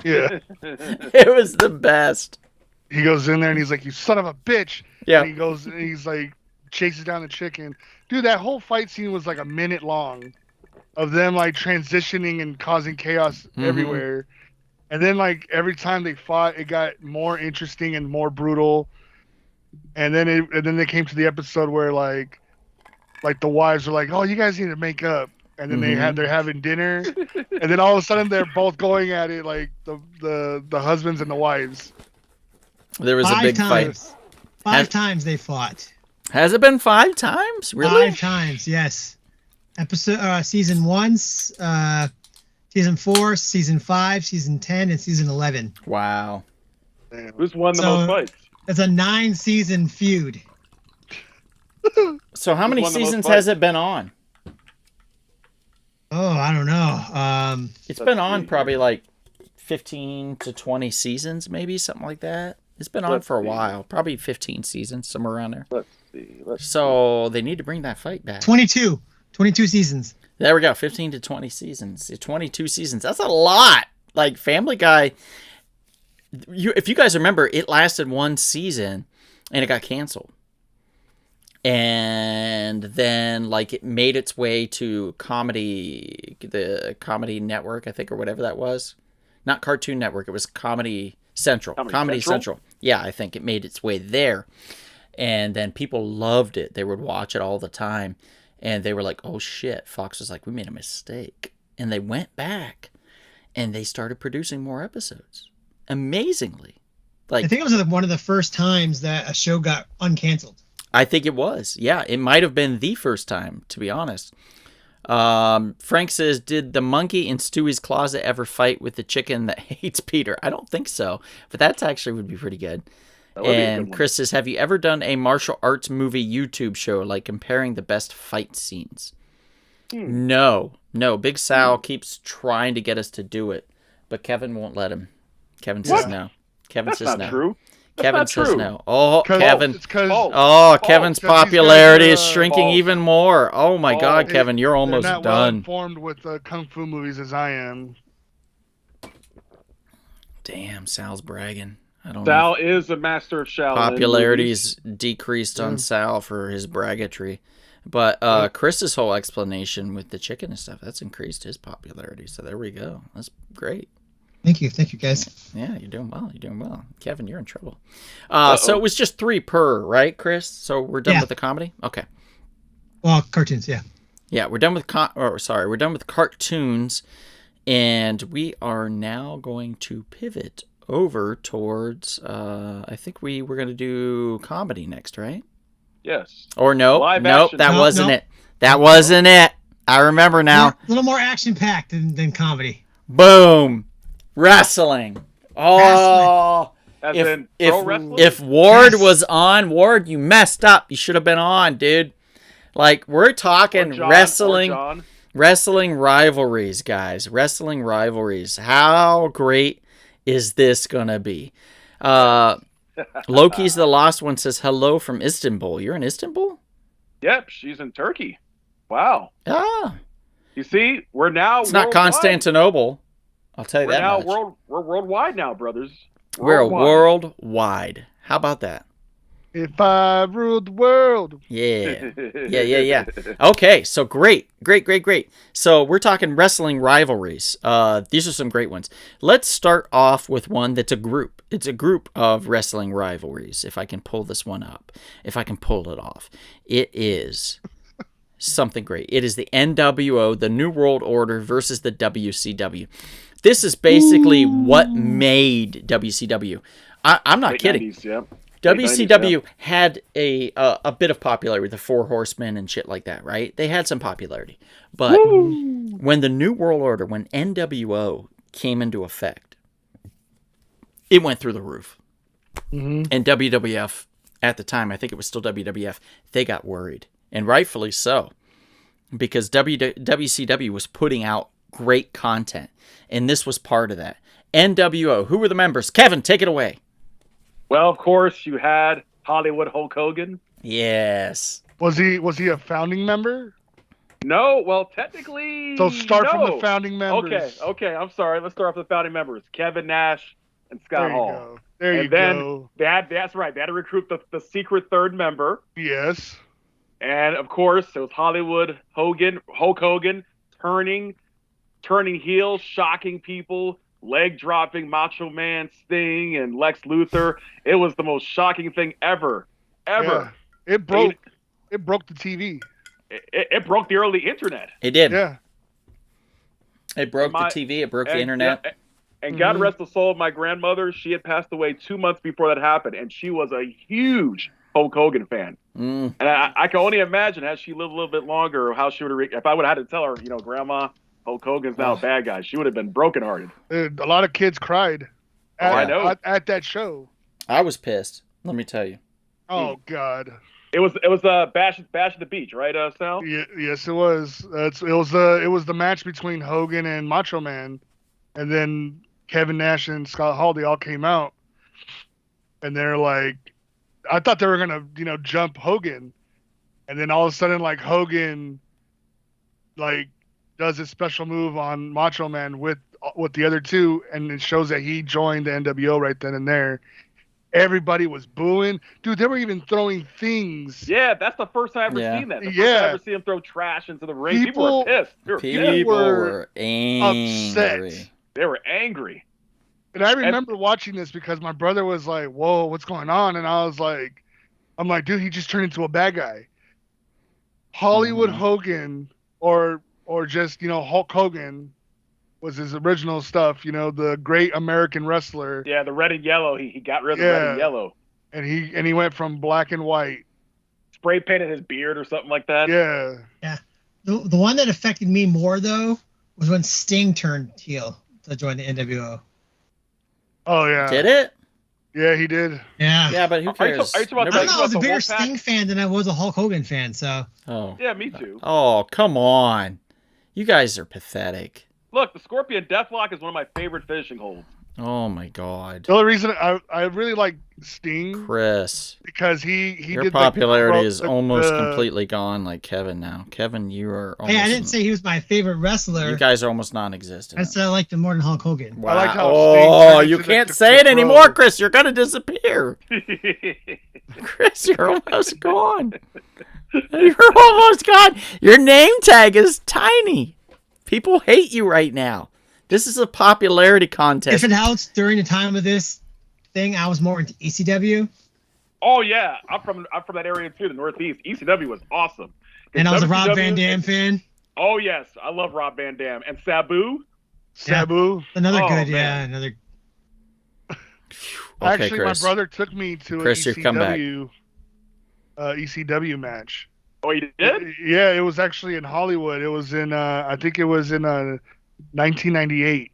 Yeah. It was the best. He goes in there and he's like, "You son of a bitch." Yeah. And he goes and he's like, chases down the chicken. Dude, that whole fight scene was like a minute long of them like transitioning and causing chaos everywhere. And then like every time they fought, it got more interesting and more brutal. And then they came to the episode where like the wives were like, "Oh, you guys need to make up." And then they're having dinner. And then all of a sudden they're both going at it like the husbands and the wives. There was a big fight. 5 times they fought. Has it been 5 times? Really? 5 times, yes. Season 1, season 4, season 5, season 10, and season 11. Wow. Who's won the most fights? It's a 9-season feud. So how many seasons has it been on? Oh, I don't know. It's been on probably like 15 to 20 seasons, maybe, something like that. It's been on for a while. Probably 15 seasons, somewhere around there. Let's see. So they need to bring that fight back. 22 seasons. There we go. 15 to 20 seasons. 22 seasons. That's a lot. Like Family Guy, if you guys remember, it lasted 1 season and it got canceled. And then like it made its way to the Comedy Network, I think, or whatever that was. Not Cartoon Network. It was Comedy Central. Comedy Central. Yeah, I think it made its way there. And then people loved it. They would watch it all the time. And they were like, oh shit. Fox was like, we made a mistake. And they went back and they started producing more episodes. Amazingly. Like, I think it was one of the first times that a show got uncanceled. I think it was. Yeah, it might have been the first time, to be honest. Frank says, did the monkey in Stewie's closet ever fight with the chicken that hates Peter? I don't think so, but that actually would be pretty good. And Chris says, have you ever done a martial arts movie YouTube show, like comparing the best fight scenes? No. Big Sal keeps trying to get us to do it, but Kevin won't let him. Kevin says no. Kevin says no. That's not true. Kevin says no. Oh, Kevin. Kevin's because popularity is shrinking even more. Oh my God, Kevin, you're almost they're not done. well informed with kung fu movies as I am. Damn, Sal's bragging. I don't Sal know. is a master of Shaolin. Popularity's decreased on Sal for his braggatry. But Chris's whole explanation with the chicken and stuff, that's increased his popularity. So there we go. That's great. Thank you, guys. Yeah, you're doing well. Kevin, you're in trouble. So it was just 3 per, right, Chris? So we're done with the comedy? Okay. Well, cartoons, yeah. Yeah, we're done with we're done with cartoons, and we are now going to pivot over towards I think we were going to do comedy next, right? Yes. Or no? Live Nope, action. that wasn't it. That wasn't it. I remember now. A little more action-packed than comedy. Boom. Wrestling. Oh. As in pro wrestling? If Ward was on, Ward, you messed up. You should have been on, dude. Like, we're talking wrestling rivalries, guys. Wrestling rivalries. How great is this going to be? Loki's the Lost One says, hello from Istanbul. You're in Istanbul? Yep, she's in Turkey. Wow. Ah. You see, we're now It's not Constantinople. I'll tell you that much. We're worldwide now, brothers. We're worldwide. How about that? If I ruled the world. Yeah. Okay, so great. So we're talking wrestling rivalries. These are some great ones. Let's start off with one that's a group. It's a group of wrestling rivalries, if I can pull this one up. If I can pull it off. It is something great. It is the NWO, the New World Order, versus the WCW. This is basically what made WCW. I'm not kidding. 90s, yeah. WCW had a bit of popularity with the Four Horsemen and shit like that, right? They had some popularity. But when the New World Order, when NWO came into effect, it went through the roof. Mm-hmm. And WWF, at the time, I think it was still WWF, they got worried. And rightfully so. Because WCW was putting out great content. And this was part of that. NWO, who were the members? Kevin, take it away. Well, of course, you had Hollywood Hulk Hogan. Yes. Was he a founding member? No, well, technically, So start from the no. founding members. Okay, I'm sorry. Let's start off with the founding members. Kevin Nash and Scott Hall. Go. There you then go. That's right. They had to recruit the secret third member. Yes. And, of course, it was Hollywood Hulk Hogan, turning heel, shocking people, leg dropping Macho Man Sting and Lex Luthor. It was the most shocking thing ever. Yeah. It broke the TV. It broke the early internet. It did. Yeah. It broke the TV. It broke the internet. And God rest the soul of my grandmother. She had passed away 2 months before that happened, and she was a huge Hulk Hogan fan. And I can only imagine, had she lived a little bit longer, how she would have. If I would have had to tell her, Grandma, Hulk Hogan's now a bad guy, she would have been brokenhearted. A lot of kids cried I know. at that show. I was pissed. Let me tell you. Oh God. It was Bash at the Beach, right, Sal? Yeah, yes, it was. It was the match between Hogan and Macho Man, and then Kevin Nash and Scott Hall. They all came out, and they're like, I thought they were gonna, jump Hogan, and then all of a sudden, like Hogan, like does a special move on Macho Man with the other two, and it shows that he joined the NWO right then and there. Everybody was booing. Dude, they were even throwing things. Yeah, that's the first time I've ever seen that. The first time I ever seen him throw trash into the ring. People were pissed. People were angry. Upset. They were angry. And I remember watching this because my brother was like, whoa, what's going on? And I was like, dude, he just turned into a bad guy. Hollywood Hogan or just, Hulk Hogan was his original stuff, the great American wrestler. Yeah, the red and yellow. He got rid of the red and yellow. And he went from black and white. Spray painted his beard or something like that. Yeah. Yeah. The one that affected me more, though, was when Sting turned heel to join the NWO. Oh, yeah. Did it? Yeah, he did. Yeah. Yeah, but who cares? Are you talking about I was a bigger Wolfpack? Sting fan than I was a Hulk Hogan fan, so. Oh. Yeah, me too. Oh, come on. You guys are pathetic. Look, the Scorpion Deathlock is one of my favorite finishing holds. Oh, my God. The only reason I really like Sting Chris, because he your did popularity is almost completely gone like Kevin now. Kevin, you are almost... Hey, I didn't say he was my favorite wrestler. You guys are almost non-existent. I said I liked him more than Hulk Hogan. Wow. I like how Sting oh, turned you into can't the say it pro. anymore, Chris. You're going to disappear. Chris, you're almost gone. You're almost gone. Your name tag is tiny. People hate you right now. This is a popularity contest. Different house during the time of this thing, I was more into ECW. Oh yeah, I'm from that area too, the Northeast. ECW was awesome. And I was a Rob Van Dam fan. Oh yes, I love Rob Van Dam and Sabu. Sabu. Another Oh, good, man. yeah, another. Okay, Actually, Chris. my brother took me to Chris, an you come back. ECW match. Oh, you did? Yeah, it was actually in Hollywood. It was in, I think it was in 1998.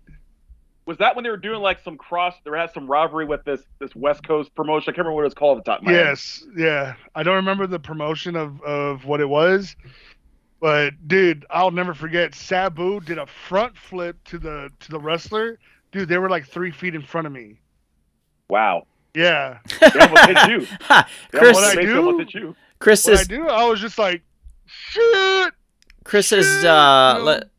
Was that when they were doing like some there had some rivalry with this West Coast promotion? I can't remember what it was called at the top of my head. Yes, yeah. I don't remember the promotion of what it was, but dude, I'll never forget. Sabu did a front flip to the wrestler. Dude, they were like 3 feet in front of me. Wow. Yeah. They almost hit you. Ha, They Chris, almost- I they do? almost hit you. Chris What I is do, I was just like, shit. Chris says,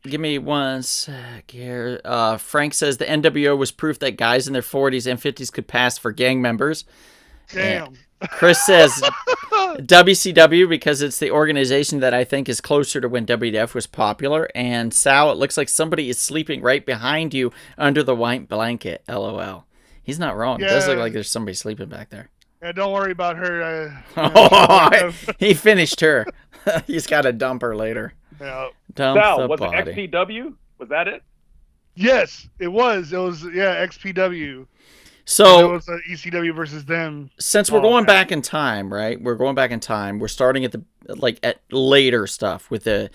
give me one sec here. Frank says the NWO was proof that guys in their 40s and 50s could pass for gang members. Damn. Chris says WCW because it's the organization that I think is closer to when WWF was popular. And Sal, it looks like somebody is sleeping right behind you under the white blanket. LOL. He's not wrong. It does look Yeah. like there's somebody sleeping back there. Yeah, don't worry about her. Oh, he finished her. He's got to dump her later. Yeah. Dump Sal, the was body. it XPW? Was that it? Yes, it was. It was, yeah, XPW. So it was ECW versus them. since we're going back in time, right? We're going back in time. We're starting at at later stuff with the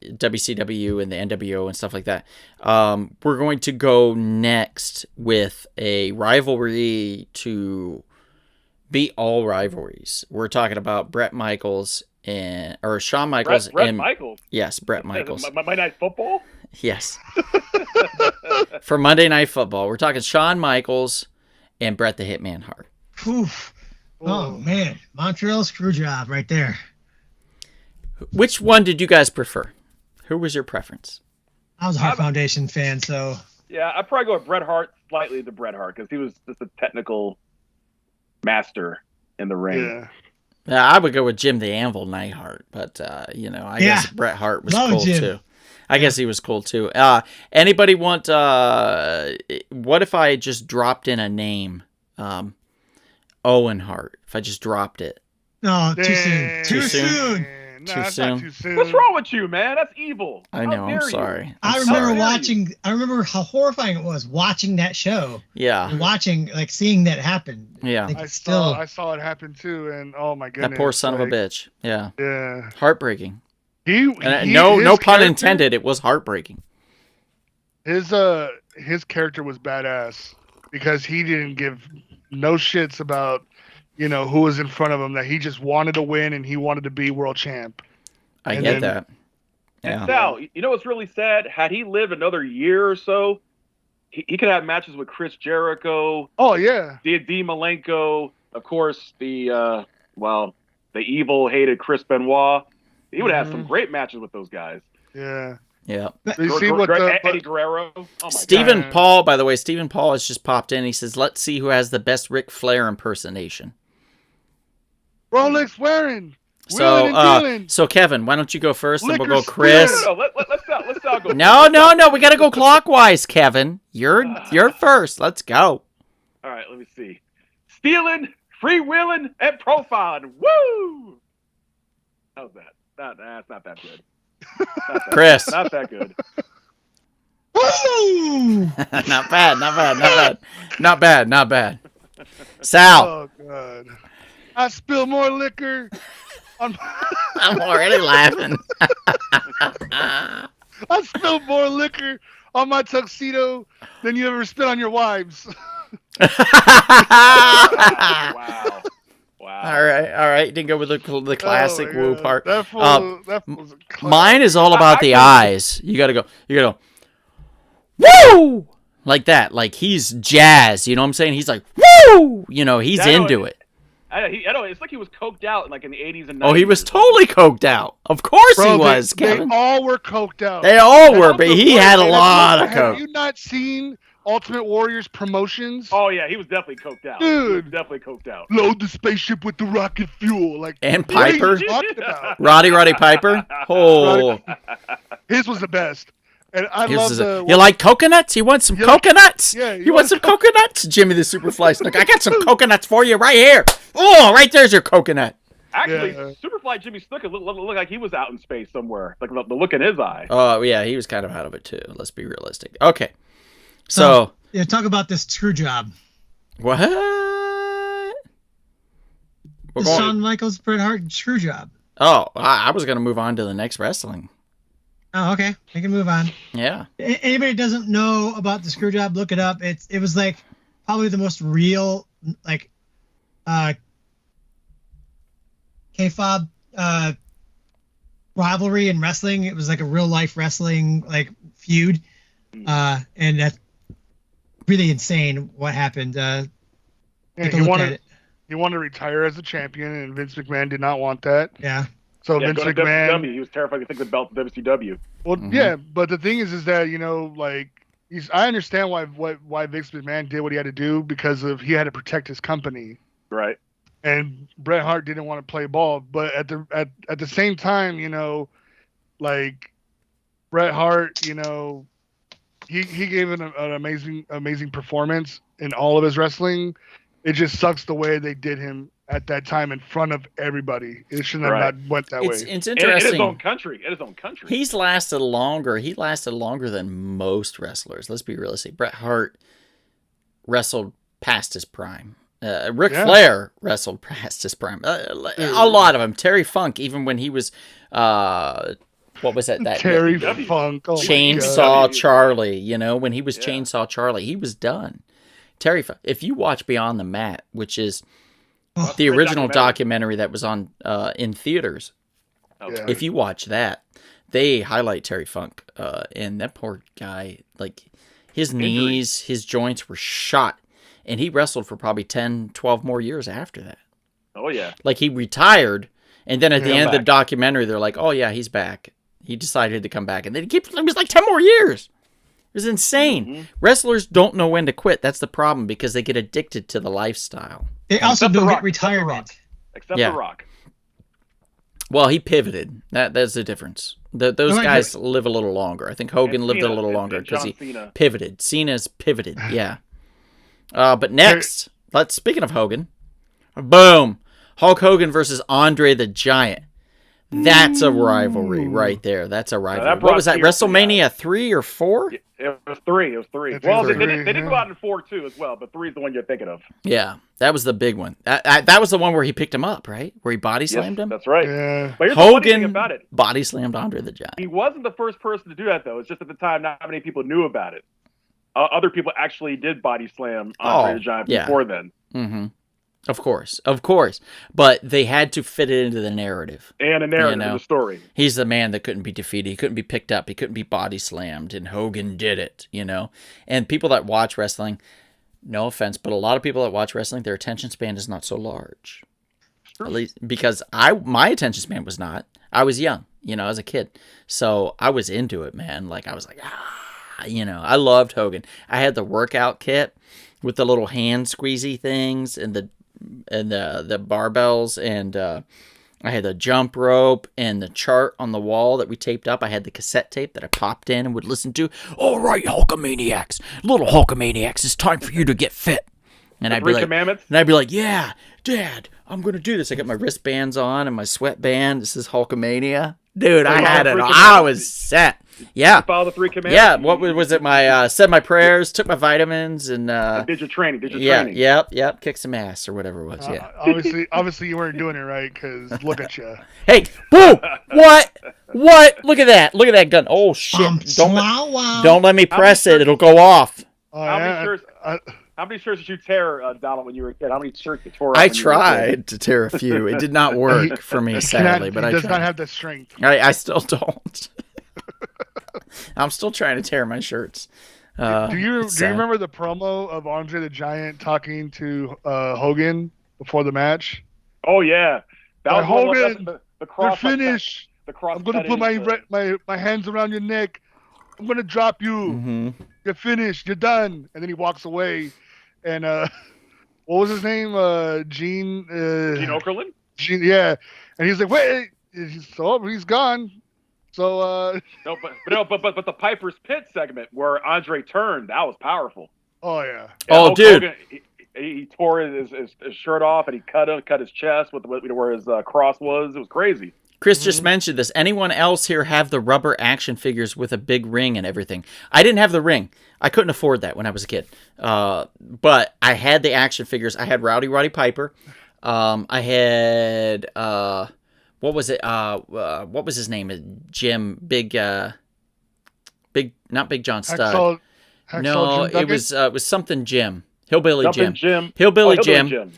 WCW and the NWO and stuff like that. We're going to go next with a rivalry to beat all rivalries. We're talking about Shawn Michaels Brett Michaels. Yes, Brett Michaels. Monday Night Football. Yes. For Monday Night Football, we're talking Shawn Michaels and Bret the Hitman Hart. Oof. Oh man, Montreal Screwjob right there. Which one did you guys prefer? Who was your preference? I was a Hart Foundation fan, so yeah, I'd probably go with Bret Hart, slightly to Bret Hart, because he was just a technical master in the ring. Yeah, I would go with Jim the Anvil Neidhart, but I guess Bret Hart was cool Jim. too. I guess he was cool too. Anybody want? What if I just dropped in a name? Owen Hart. If I just dropped it. No, too soon. Too soon. Nah, Too it's soon? not too soon. What's wrong with you, man? That's evil. I know. I'm sorry. I remember how horrifying it was watching that show. Yeah. And seeing that happen. Yeah. I saw it happen too, and oh my goodness. That poor son of a bitch. Yeah. Yeah. Heartbreaking. No No pun intended. It was heartbreaking. His character was badass because he didn't give no shits about who was in front of him. That he just wanted to win and he wanted to be world champ. I get that. And Yeah. Sal, you know what's really sad? Had he lived another year or so, he could have matches with Chris Jericho. Oh yeah. Dean Malenko, of course. The evil hated Chris Benoit. He would have some great matches with those guys. Yeah. Yeah. You see what Eddie Guerrero. Oh my Stephen God. Paul, by the way, Stephen Paul has just popped in. He says, "Let's see who has the best Ric Flair impersonation." Rolex wearing. Wheeling and dealing. So Kevin, why don't you go first, and we'll go Liquor Chris. No, let's all go. No, we gotta go clockwise, Kevin. You're first. Let's go. All right, let me see. Stealing, freewheeling, and profiling. Woo! How's that? That's not that good. Chris. Not that good. Woo! Not bad. Sal. Oh god. I spill more liquor on I'm already laughing. I spilled more liquor on my tuxedo than you ever spit on your wives. Wow. All right. You didn't go with the classic woo God. part. That was a classic. Mine is all about the eyes. You gotta go. Woo! Like that. Like he's jazz. You know what I'm saying? He's like, woo! He's into it. I know. It's like he was coked out in the 80s and 90s. Oh, he was totally coked out. Of course he was, Kevin. They all were coked out. They all were, but he had a lot of Have coke. you not seen Ultimate Warrior's promotions? Oh yeah, he was definitely coked out. Dude. He was definitely coked out. Load the spaceship with the rocket fuel. And what are you Piper? talking about? Roddy Piper. Oh, His was the best. And I love the... You like coconuts? You want some coconuts? Yeah, You want some coconuts? Jimmy the Superfly Snook. I got some coconuts for you right here. Oh, right there's your coconut. Actually, Yeah. Superfly Jimmy Snuka looked like he was out in space somewhere. Like the look in his eye. Oh, yeah, he was kind of out of it too. Let's be realistic. Okay. So... talk about this screw job. What? The Shawn Michaels Bret Hart screw job. Oh, I was going to move on to the next wrestling. Oh, okay. We can move on. Yeah. Anybody that doesn't know about the screw job, look it up. It was probably the most real kayfabe rivalry in wrestling. It was like a real life wrestling feud, and that's really insane what happened. Take a look at it. He wanted to retire as a champion, and Vince McMahon did not want that. Yeah. So Yeah, Vince go to McMahon. WCW. He was terrified to take the belt to WCW. Well, yeah, but the thing is that I understand why Vince McMahon did what he had to do because he had to protect his company, Right. and Bret Hart didn't want to play ball. But at the same time, Bret Hart, he gave an amazing performance in all of his wrestling. It just sucks the way they did him at that time in front of everybody. It shouldn't have not went that way. It's In his interesting. own country. In his own country. He's lasted longer. He lasted longer than most wrestlers. Let's be realistic. Bret Hart wrestled past his prime. Ric Flair wrestled past his prime. A lot of them. Terry Funk, even when he was, what was that? Terry Funk. Oh Chainsaw Charlie, you know, when he was Chainsaw Charlie, he was done. Terry Funk. If you watch Beyond the Mat, which is the original documentary that was on in theaters, if you watch that, they highlight Terry Funk. And that poor guy, like, his knees, his joints were shot. And he wrestled for probably 10, 12 more years after that. Oh, yeah. Like, he retired, and then at the end of the documentary, they're like, oh, yeah, he's back. He decided to come back. And then it was like 10 more years. It was insane. Mm-hmm. Wrestlers don't know when to quit. That's the problem, because they get addicted to the lifestyle. They also don't get retirement. Except The Rock. Well, he pivoted. That's the difference. Those guys live a little longer. I think Hogan lived a little longer because he pivoted. Cena's pivoted, yeah. But next, speaking of Hogan, boom, Hulk Hogan versus Andre the Giant. That's a rivalry right there. That's a rivalry. What was that, WrestleMania 3 or 4? It was 3. It was 3. Well, they did go out in 4 too as well, but 3 is the one you're thinking of. Yeah, that was the big one. That was the one where he picked him up, right? Where he body slammed him? That's right. Yeah. But here's the funny thing about it. Body slammed Andre the Giant. He wasn't the first person to do that, though. It's just at the time not many people knew about it. Other people actually did body slam Andre the Giant before then. Mm-hmm. Of course. But they had to fit it into the narrative. And a narrative of the story. He's the man that couldn't be defeated. He couldn't be picked up. He couldn't be body slammed. And Hogan did it, you know. And people that watch wrestling, no offense, but a lot of people that watch wrestling, their attention span is not so large. Sure. At least because my attention span was not. I was young, you know, as a kid. So I was into it, man. Like, I was like, you know, I loved Hogan. I had the workout kit with the little hand squeezy things and the barbells, and I had the jump rope and the chart on the wall that we taped up. I had the cassette tape that I popped in and would listen to. All right, Hulkamaniacs, little Hulkamaniacs, it's time for you to get fit. And I'd be like, Commandments? And I'd be like, yeah, Dad, I'm gonna do this. I got my wristbands on and my sweatband. This is Hulkamania. Dude, I had it. I was set. Yeah. You follow the 3 commandments. Yeah. What was it? My said my prayers, took my vitamins, and did your training. Yep. Kicked some ass or whatever it was. Yeah. Obviously, you weren't doing it right because look at you. Hey, boom! What? Look at that! Look at that gun! Oh shit! Don't let me press it. It'll go off. How many shirts did you tear, Donald, when you were a kid? How many shirts you tore? I tried to tear a few. It did not work for me, sadly. But he does tried. Not have the strength. I still don't. I'm still trying to tear my shirts. Do you remember the promo of Andre the Giant talking to Hogan before the match? Oh yeah, that was Hogan. The cross. You're finished. I'm gonna put my hands around your neck. I'm gonna drop you. Mm-hmm. You're finished. You're done. And then he walks away. And what was his name? Gene Okerlund. Gene, yeah. And he's like, wait. He's gone. So no, but the Piper's Pit segment where Andre turned, that was powerful. Oh yeah. Oh dude. Hogan, he tore his shirt off and he cut his chest with where his cross was. It was crazy. Chris just mentioned this. Anyone else here have the rubber action figures with a big ring and everything? I didn't have the ring. I couldn't afford that when I was a kid. But I had the action figures. I had Roddy Piper. I had what was it? What was his name? Jim not Big John Studd. Hacksaw Jim it was something Jim. Hillbilly Jim. Hillbilly Jim.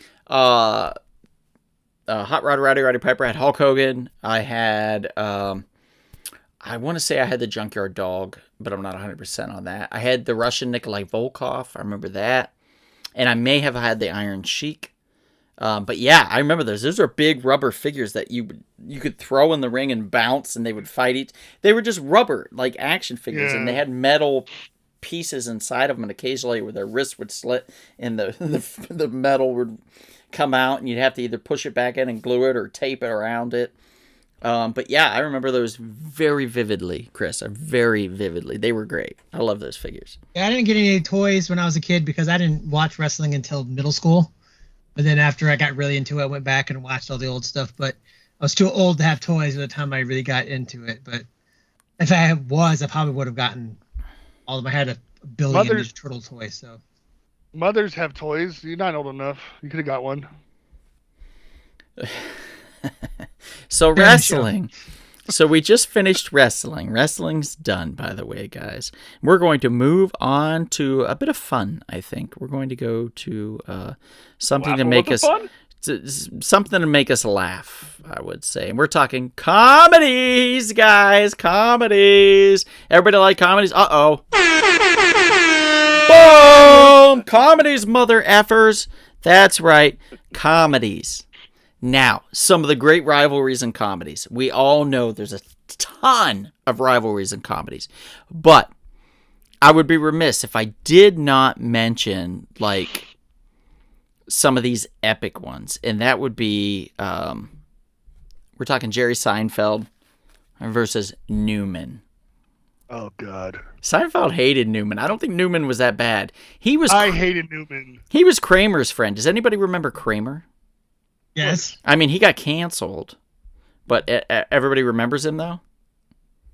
Hot Rod Roddy Piper. I had Hulk Hogan. I had, I want to say I had the Junkyard Dog, but I'm not 100% on that. I had the Russian Nikolai Volkov. I remember that. And I may have had the Iron Sheik. But yeah, I remember those. Those are big rubber figures that you could throw in the ring and bounce, and they would fight They were just rubber, like action figures, and they had metal pieces inside of them, and occasionally where their wrists would slit and the metal would come out, and you'd have to either push it back in and glue it or tape it around it. But yeah, I remember those very vividly, Chris. Very vividly. They were great. I love those figures. Yeah, I didn't get any toys when I was a kid because I didn't watch wrestling until middle school. But then after I got really into it, I went back and watched all the old stuff. But I was too old to have toys by the time I really got into it. But if I probably would have gotten all of them. I had a billion Ninja Turtle toys. So Mothers have toys. You're not old enough. You could have got one. So wrestling. So we just finished wrestling. Wrestling's done, by the way, guys. We're going to move on to a bit of fun, I think. We're going to go to something to make us something to make us laugh, I would say. And we're talking comedies, guys. Comedies. Everybody like comedies? Uh-oh. Boom! Comedies, mother effers. That's right. Comedies. Now, some of the great rivalries and comedies. We all know there's a ton of rivalries and comedies. But I would be remiss if I did not mention, like, some of these epic ones. And that would be, we're talking Jerry Seinfeld versus Newman. Oh, God. Seinfeld hated Newman. I don't think Newman was that bad. I hated Newman. He was Kramer's friend. Does anybody remember Kramer? Yes. I mean, he got canceled, but everybody remembers him, though?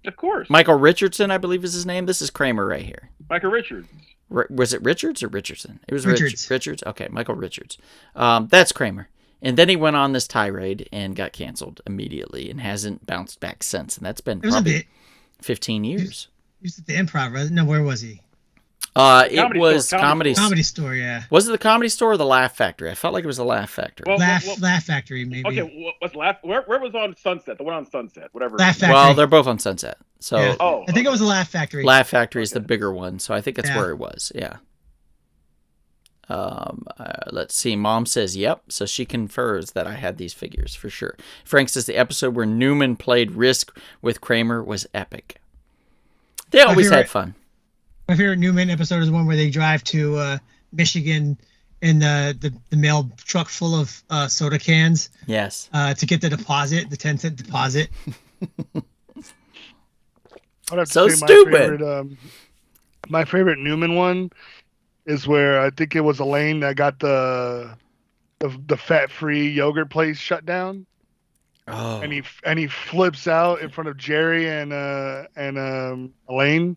Of course. Michael Richardson, I believe is his name. This is Kramer right here. Michael Richards. Was it Richards or Richardson? It was Richards. Richards? Okay, Michael Richards. That's Kramer. And then he went on this tirade and got canceled immediately and hasn't bounced back since. And that's been probably 15 years. He was at the Improv, right? No, where was he? It was Comedy Store, yeah. Was it the Comedy Store or the Laugh Factory? I felt like it was the Laugh Factory. Laugh Factory, maybe. Okay, what's Laugh? Where was on Sunset? The one on Sunset, whatever. Laugh Factory. Well, they're both on Sunset. So yeah. I think it was the Laugh Factory. Laugh Factory is the bigger one, so I think that's where it was. Yeah. Let's see. Mom says, yep. So she confers that I had these figures for sure. Frank says the episode where Newman played Risk with Kramer was epic. They always had fun. My favorite Newman episode is one where they drive to Michigan in the mail truck full of soda cans. Yes. To get the deposit, the 10-cent deposit. So stupid. My favorite Newman one is where I think it was Elaine that got the fat-free yogurt place shut down. Oh. And he flips out in front of Jerry and Elaine.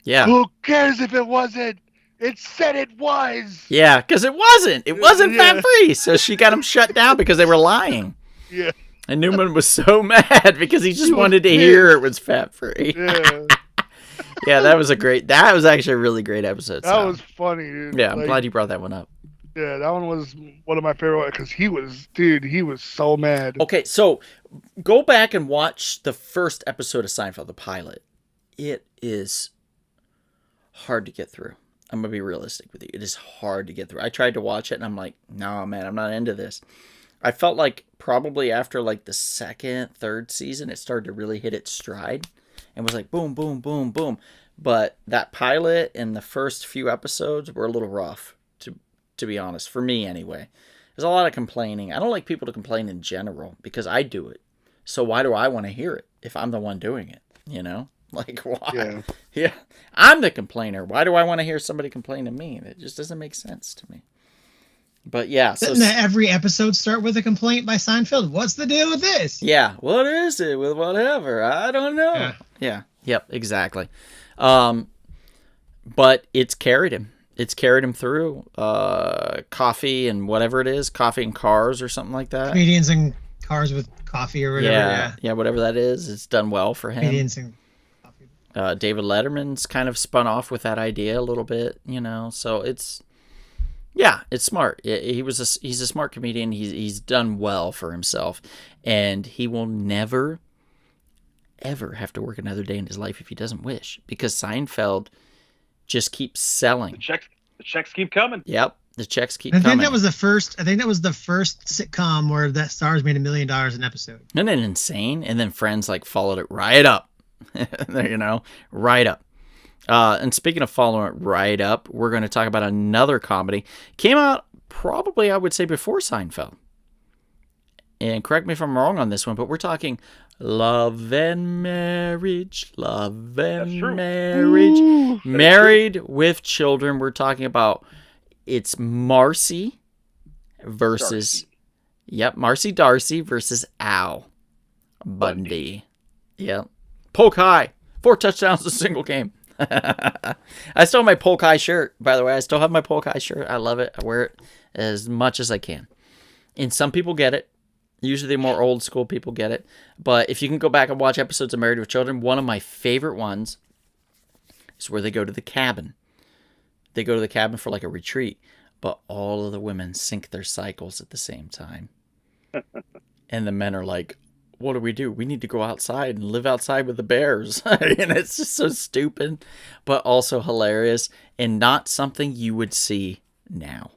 Yeah. Who cares if it wasn't? It said it was. Yeah, because it wasn't. It wasn't fat-free. So she got him shut down because they were lying. Yeah. And Newman was so mad because he just wanted to hear it was fat-free. Yeah. Yeah, that was actually a really great episode. That was funny, dude. Yeah, I'm glad you brought that one up. Yeah, that one was one of my favorite ones because he was so mad. Okay, so go back and watch the first episode of Seinfeld, the pilot. It is hard to get through. I'm going to be realistic with you. It is hard to get through. I tried to watch it and I'm like, no, man, I'm not into this. I felt like probably after like the second, third season, it started to really hit its stride and was like boom, boom, boom, boom. But that pilot and the first few episodes were a little rough, to be honest, for me anyway. There's a lot of complaining. I don't like people to complain in general because I do it. So why do I want to hear it if I'm the one doing it, you know? Like, why? Yeah. I'm the complainer. Why do I want to hear somebody complain to me? It just doesn't make sense to me. But yeah. Doesn't every episode start with a complaint by Seinfeld? What's the deal with this? Yeah. What is it with whatever? I don't know. Yeah. Yep. Exactly. But it's carried him. It's carried him through. Coffee and whatever it is. Coffee and Cars or something like that. Comedians and Cars with Coffee or whatever. Yeah. Whatever that is. It's done well for him. Comedians and Coffee. David Letterman's kind of spun off with that idea a little bit, you know. So it's smart. He's a smart comedian. He's done well for himself, and he will never, ever have to work another day in his life if he doesn't wish, because Seinfeld just keeps selling. The checks keep coming. Yep, the checks keep coming. I think that was the first sitcom where that stars made $1 million an episode. Isn't that insane? And then Friends like followed it right up. You know, right up. And speaking of following it right up, we're going to talk about another comedy. Came out probably, I would say, before Seinfeld. And correct me if I'm wrong on this one, but we're talking Love and Marriage. Love and Marriage. Ooh, Married with Children. We're talking about, it's Marcy versus Darcy. Marcy Darcy versus Al Bundy. Yep. Polk High. 4 touchdowns a single game. I still have my Polk High shirt, by the way. I still have my Polk High shirt. I love it. I wear it as much as I can. And some people get it. Usually the more old school people get it. But if you can go back and watch episodes of Married with Children, one of my favorite ones is where they go to the cabin. They go to the cabin for like a retreat, but all of the women sync their cycles at the same time. And the men are like, what do? We need to go outside and live outside with the bears. And it's just so stupid, but also hilarious and not something you would see now.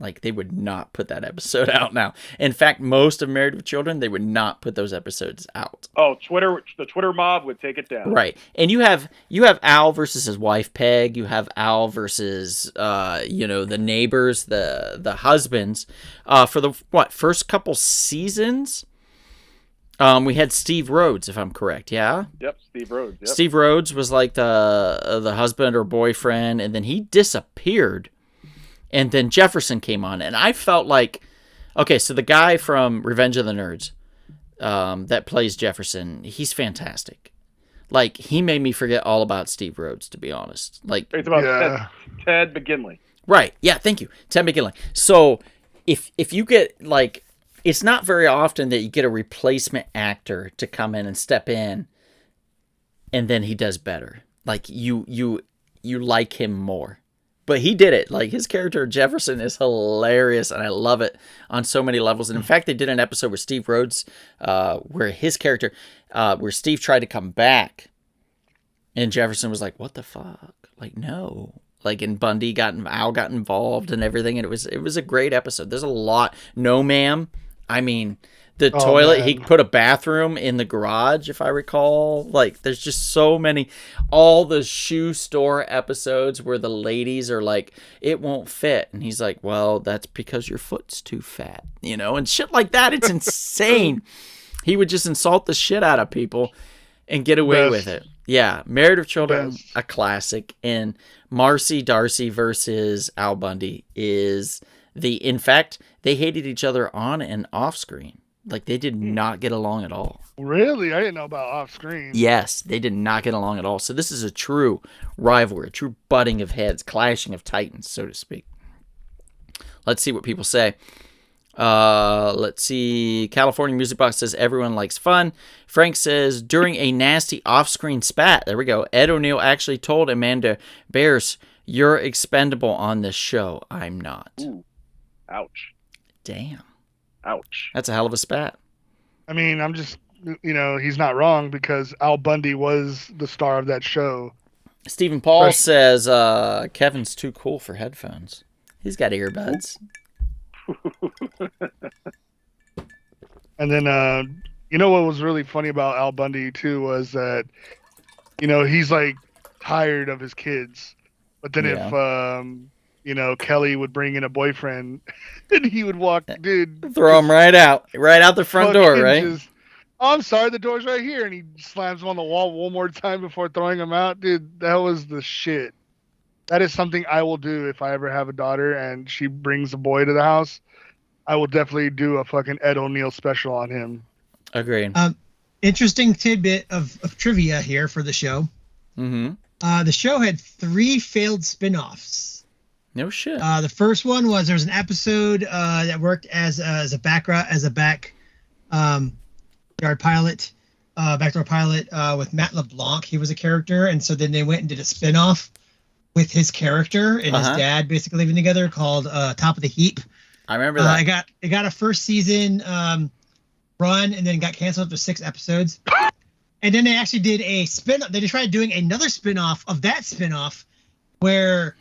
Like, they would not put that episode out now. In fact, most of Married with Children, they would not put those episodes out. Oh, the Twitter mob would take it down. Right. And you have Al versus his wife, Peg. You have Al versus, the neighbors, the husbands. For the, first couple seasons, we had Steve Rhodes, if I'm correct, yeah? Yep, Steve Rhodes. Yep. Steve Rhodes was like the husband or boyfriend, and then he disappeared. And then Jefferson came on, and I felt like, okay, so the guy from Revenge of the Nerds that plays Jefferson, he's fantastic. Like, he made me forget all about Steve Rhodes, to be honest. Like, it's about Ted McGinley. Right, yeah, thank you, Ted McGinley. So if you get, like, it's not very often that you get a replacement actor to come in and step in, and then he does better. Like, you like him more. But he did it. Like, his character Jefferson is hilarious, and I love it on so many levels. And in fact, they did an episode with Steve Rhodes, where his character, where Steve tried to come back, and Jefferson was like, "What the fuck? Like, no." Like, and Al got involved and everything, and it was a great episode. There's a lot. No, ma'am. I mean, the toilet, man. He put a bathroom in the garage, if I recall. Like, there's just so many. All the shoe store episodes where the ladies are like, it won't fit. And he's like, well, that's because your foot's too fat, and shit like that. It's insane. He would just insult the shit out of people and get away with it. Yeah, Married with Children, a classic. And Marcy Darcy versus Al Bundy is in fact, they hated each other on and off screen. Like, they did not get along at all. Really? I didn't know about off screen. Yes, they did not get along at all. So this is a true rivalry, a true butting of heads, clashing of titans, so to speak. Let's see what people say. Let's see. California Music Box says everyone likes fun. Frank says during a nasty off-screen spat, there we go, Ed O'Neill actually told Amanda Bears, you're expendable on this show. I'm not. Ooh. Ouch. Damn. Ouch. That's a hell of a spat. I mean, I'm just, he's not wrong because Al Bundy was the star of that show. Stephen Paul says Kevin's too cool for headphones. He's got earbuds. And then, what was really funny about Al Bundy, too, was that, he's, like, tired of his kids. But then if, Kelly would bring in a boyfriend and he would walk, dude. Throw him right out the front door, right? I'm sorry, the door's right here. And he slams him on the wall one more time before throwing him out. Dude, that was the shit. That is something I will do if I ever have a daughter and she brings a boy to the house. I will definitely do a fucking Ed O'Neill special on him. Agreed. Interesting tidbit of trivia here for the show. Mm-hmm. The show had 3 failed spin-offs. No shit. The first one was there was an episode that worked as a backdoor pilot with Matt LeBlanc. He was a character, and so then they went and did a spin-off with his character and his dad basically living together called Top of the Heap. I remember that. It got a first season run and then got canceled after 6 episodes. And then they actually did a spin-off. They tried doing another spin-off of that spin-off where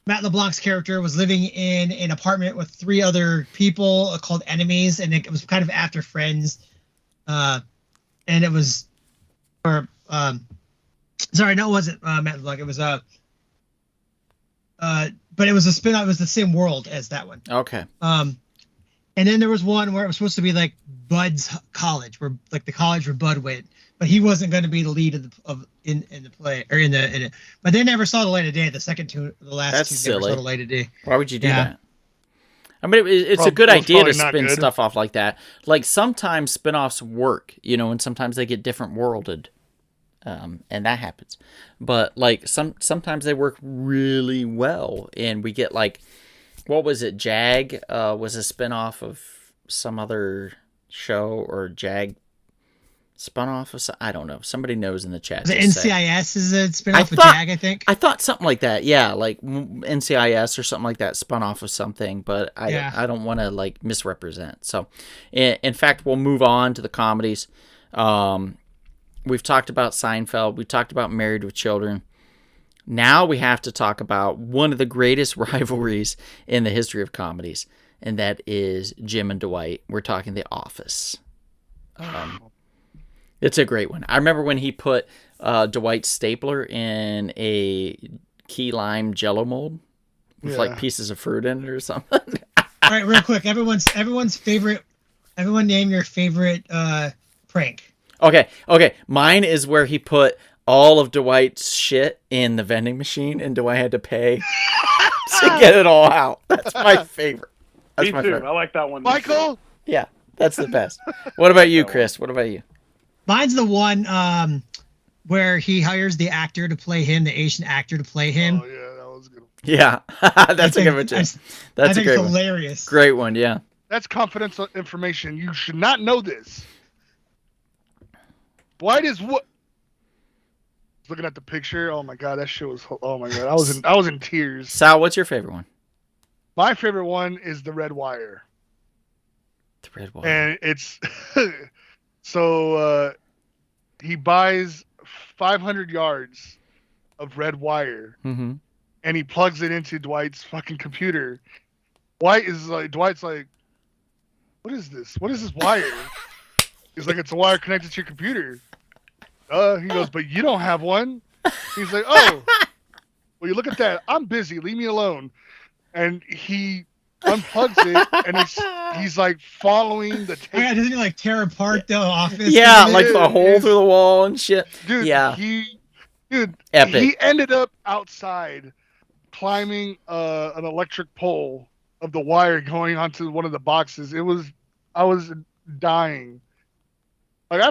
Matt LeBlanc's character was living in an apartment with 3 other people called enemies, and it was kind of after Friends. And it was, sorry, no, it wasn't Matt LeBlanc. It was but it was a spin-off. It was the same world as that one. Okay. And then there was one where it was supposed to be like Bud's college, where like the college where Bud went, but he wasn't going to be the lead in the play or in it. But they never saw the light of day. The last two never saw the light of day. Why would you do that? I mean, it's a good Well, it's idea to probably not spin good. stuff off like that. Like, sometimes spin-offs work, and sometimes they get different worlded. And that happens. But, like, sometimes they work really well. And we get, like, what was it? Jag was a spin-off of some other show, or Jag spun off of some, I don't know. Somebody knows in the chat. The just say. NCIS is a spin-off of thought- Jag, I think. I thought something like that. Yeah, like NCIS or something like that spun off of something, but I don't want to like misrepresent. So, in fact, we'll move on to the comedies. We've talked about Seinfeld. We talked about Married with Children. Now we have to talk about one of the greatest rivalries in the history of comedies, and that is Jim and Dwight. We're talking The Office. It's a great one. I remember when he put Dwight's stapler in a key lime Jello mold with like pieces of fruit in it or something. All right, real quick. Everyone's favorite. Everyone name your favorite prank. Okay. Mine is where he put all of Dwight's shit in the vending machine, and Dwight had to pay to get it all out. That's my favorite. That's Me my too. favorite. I like that one. Michael. Yeah, that's the best. What about you, Chris? What about you? Mine's the one where he hires the actor to play him, the Asian actor to play him. Oh yeah, that was good. Yeah, that's a good one, Jim. I That's a think great it's one. hilarious. Great one, yeah. That's confidential information. You should not know this. Dwight is what? Looking at the picture, oh my god, that shit was. Oh my god, I was in tears. Sal, what's your favorite one? My favorite one is the Red Wire, The Red Wire. and it's so he buys 500 yards of red wire, Mm-hmm. and he plugs it into Dwight's fucking computer. Dwight's like, what is this? What is this wire? He's like, it's a wire connected to your computer. He goes, but you don't have one. He's like, oh, well, you look at that. I'm busy. Leave me alone. And he unplugs it, and he's like following the tape. Yeah, doesn't he like tear apart the office? Yeah, and like then- the hole through the wall and shit. Dude, Yeah. Epic. He ended up outside climbing an electric pole of the wire going onto one of the boxes. I was dying. Like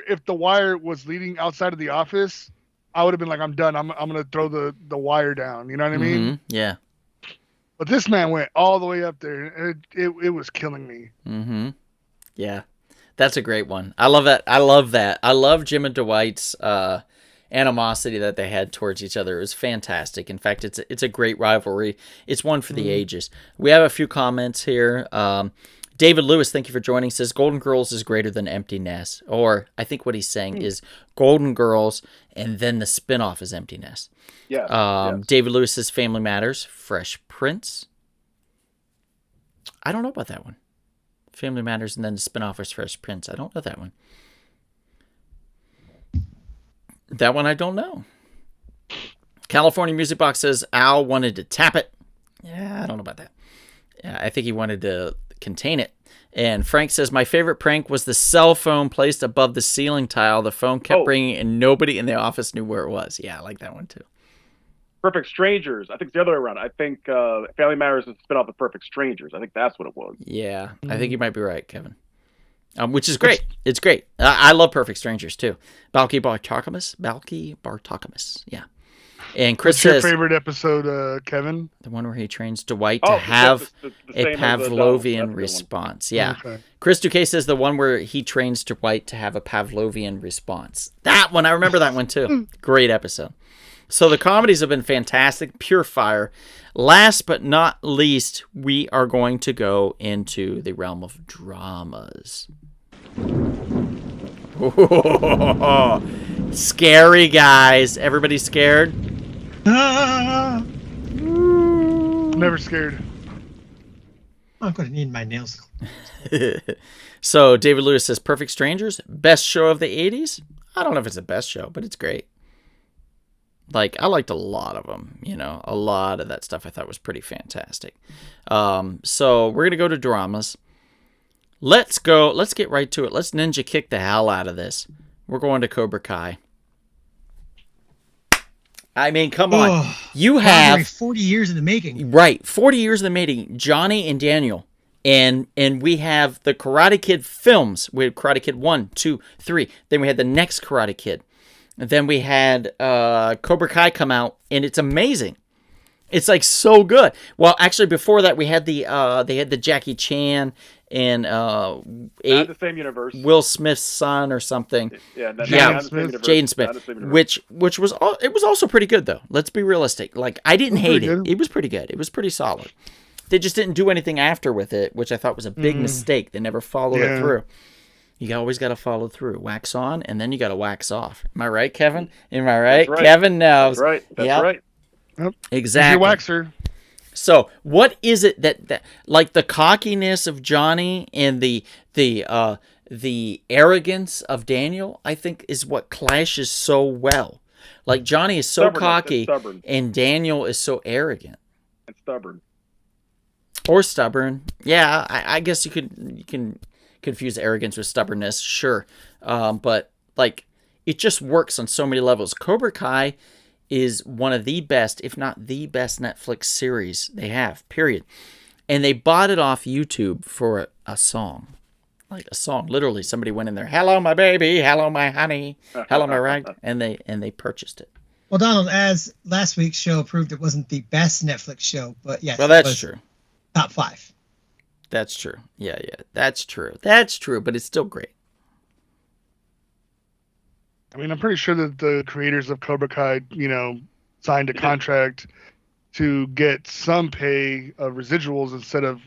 if the wire was leading outside of the office, I would have been like, I'm done. I'm gonna throw the wire down. You know what I mean? Mhm, yeah. But this man went all the way up there. And it was killing me. Mm-hmm. Yeah. That's a great one. I love that. I love Jim and Dwight's animosity that they had towards each other. It was fantastic. In fact, it's a great rivalry. It's one for the ages. We have a few comments here. David Lewis, thank you for joining, says Golden Girls is greater than Empty Nest. Or I think what he's saying is Golden Girls and then the spinoff is Empty Nest. Yes. David Lewis says Family Matters, Fresh Prince. I don't know about that one. Family Matters and then the spinoff is Fresh Prince. I don't know that one. That one I don't know. California Music Box says Al wanted to tap it. Yeah, I don't know about that. Yeah, I think he wanted to contain it. And Frank says, my favorite prank was the cell phone placed above the ceiling tile. The phone kept ringing and nobody in the office knew where it was. Yeah, I like that one too. Perfect Strangers. I think it's the other way around. I think Family Matters is a spin off of Perfect Strangers. I think that's what it was. Yeah, I think you might be right, Kevin. Which is great. It's great. I love Perfect Strangers too. Balky Bartokomous. Yeah. And Chris What's your says favorite episode, Kevin? the one where he trains Dwight to have the a same as the Donald. That's a Pavlovian good one. response. Yeah. Okay. Chris Duque says the one where he trains Dwight to have a Pavlovian response. That one, I remember that one too. Great episode. So the comedies have been fantastic, pure fire. Last but not least, we are going to go into the realm of dramas. Scary, guys. Everybody scared? I'm never scared. I'm going to need my nails. So David Lewis says Perfect Strangers, best show of the 80s? I don't know if it's the best show, but it's great. Like, I liked a lot of them, a lot of that stuff I thought was pretty fantastic. So we're going to go to dramas. Let's get right to it. Let's ninja kick the hell out of this. We're going to Cobra Kai. I mean, come on. Oh, You Rivalry, have 40 years in the making. right 40 years in the making. Johnny and Daniel, and we have the Karate Kid films. We had Karate Kid 1, 2, 3. Then we had the next Karate Kid. And then we had Cobra Kai come out, and it's amazing. It's like so good. Well, actually, before that, we had they had the Jackie Chan and Not the same universe. Will Smith's son or something. Yeah, not Jaden the same Smith. universe. Jaden Not the Smith, same universe. which was it was also pretty good though. Let's be realistic. Like I didn't hate pretty it. good. It was pretty good. It was pretty solid. They just didn't do anything after with it, which I thought was a big mistake. They never followed it Yeah. through. You always got to follow through. Wax on, and then you got to wax off. Am I right, Kevin? Am I right? That's right. Kevin knows. That's right. That's Yep, right. exactly. Your waxer. So, what is it that like the cockiness of Johnny and the arrogance of Daniel, I think is what clashes so well. Like Johnny is so Stubbornness, cocky it's stubborn. and Daniel is so arrogant And stubborn. or stubborn. Yeah, I guess you can confuse arrogance with stubbornness, sure. But like it just works on so many levels. Cobra Kai is one of the best, if not the best Netflix series they have, period. And they bought it off YouTube for a song. Like a song. Literally, somebody went in there, hello, my baby, hello, my honey, hello, my right, and they purchased it. Well, Donald, as last week's show proved, it wasn't the best Netflix show, but yes, Well, it that's was true. top 5. That's true. Yeah, that's true. That's true, but it's still great. I mean, I'm pretty sure that the creators of Cobra Kai, signed a contract to get some pay of residuals instead of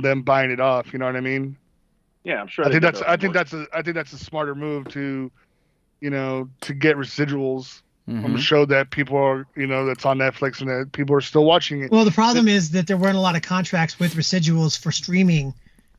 them buying it off. You know what I mean? Yeah, I'm sure. I they think did that's those I think that's a smarter move to get residuals from Mhm. a show that people are that's on Netflix and that people are still watching it. Well, the problem is that there weren't a lot of contracts with residuals for streaming,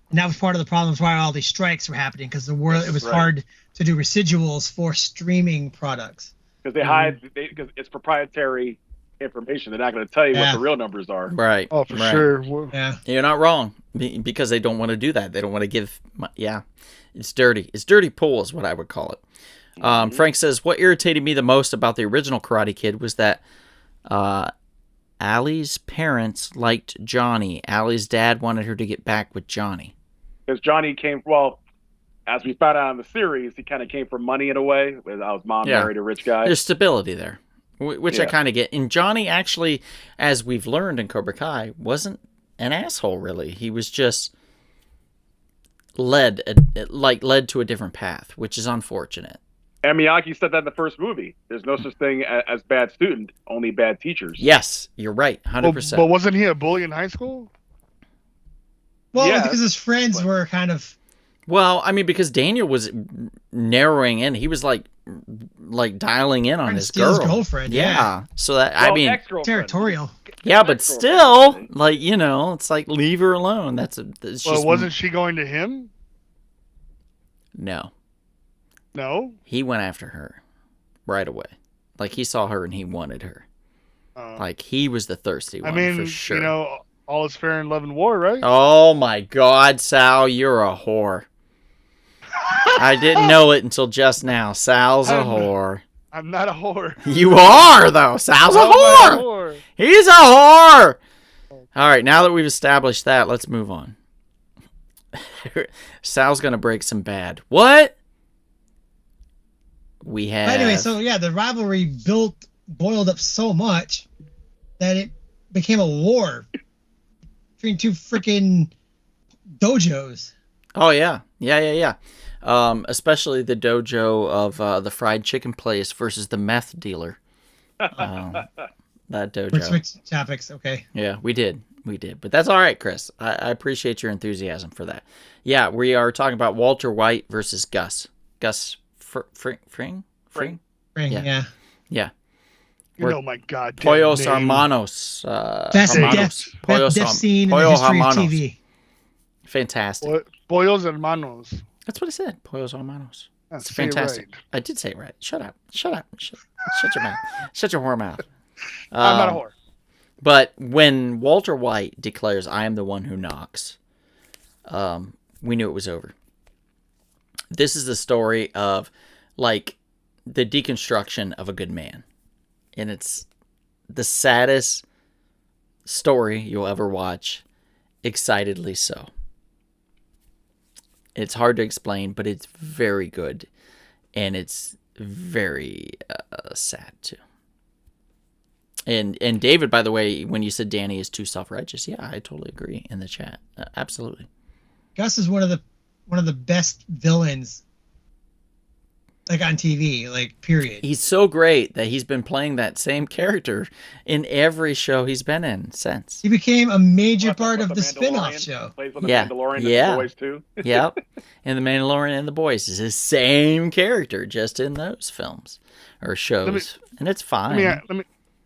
and that was part of the problems why all these strikes were happening, because it was Right. hard to do residuals for streaming products. because they hide because it's proprietary information. They're not going to tell you Yeah. what the real numbers are. Right. Oh, for right. sure. Well, Yeah. You're not wrong because they don't want to do that. They don't want to give. Yeah, it's dirty. It's dirty pool is what I would call it. Frank says, what irritated me the most about the original Karate Kid was that Allie's parents liked Johnny. Allie's dad wanted her to get back with Johnny. Because Johnny as we found out in the series, he kind of came from money in a way. His mom Yeah. married a rich guy. There's stability there, which I Yeah. kind of get. And Johnny actually, as we've learned in Cobra Kai, wasn't an asshole really. He was just led to a different path, which is unfortunate. And Miyagi said that in the first movie. There's no such thing as bad student, only bad teachers. Yes, you're right, but 100%. wasn't he a bully in high school? Well, Yeah, because his friends but- were kind of. Well, I mean, because Daniel was narrowing in, he was like dialing in on Trying to his steal his girl. girlfriend, Yeah. yeah. So that Well, I mean, ex-girlfriend. Territorial. yeah, but ex-girlfriend, still, actually. like it's like leave her alone. It's Well, just wasn't she going to him? no. No. He went after her right away. Like he saw her and he wanted her. Like he was the thirsty I one mean, for sure. all is fair in love and war, right? Oh my God, Sal, you're a whore. I didn't know it until just now. Sal's a I'm- whore. I'm not a whore. You are though. Sal's a I'm not whore. He's a whore. All right, now that we've established that, let's move on. Sal's gonna break some bad. What? We have. Anyway, so yeah, the rivalry boiled up so much that it became a war between two freaking dojos. Oh yeah. Especially the dojo of the fried chicken place versus the meth dealer. That We're dojo. switching topics, okay. Yeah, we did. But that's all right, Chris. I appreciate your enthusiasm for that. Yeah, we are talking about Walter White versus Gus. Gus Fring? Fring. Yeah. Yeah. You know my goddamn Pollos name. Hermanos. Best Hermanos. death scene in the Pollo history of Hermanos. TV. Fantastic. Pollos hermanos. That's what I said. Pollos Hermanos. It's Say it fantastic. right. I did say it right. Shut up. Shut your mouth. Shut your whore mouth. I'm not a whore. But when Walter White declares, I am the one who knocks, we knew it was over. This is the story of, like, the deconstruction of a good man. and it's the saddest story you'll ever watch. Excitedly so. It's hard to explain, but it's very good, and it's very sad too. And David, by the way, when you said Danny is too self-righteous, yeah, I totally agree in the chat. Absolutely. Gus is one of the best villains, like on TV, like period. He's so great that he's been playing that same character in every show he's been in since. He became a major part of the spin-off show. Plays on the Yeah. Mandalorian and Yeah. the Boys too. Yep. And The Mandalorian and The Boys is his same character, just in those films or shows. And it's fine.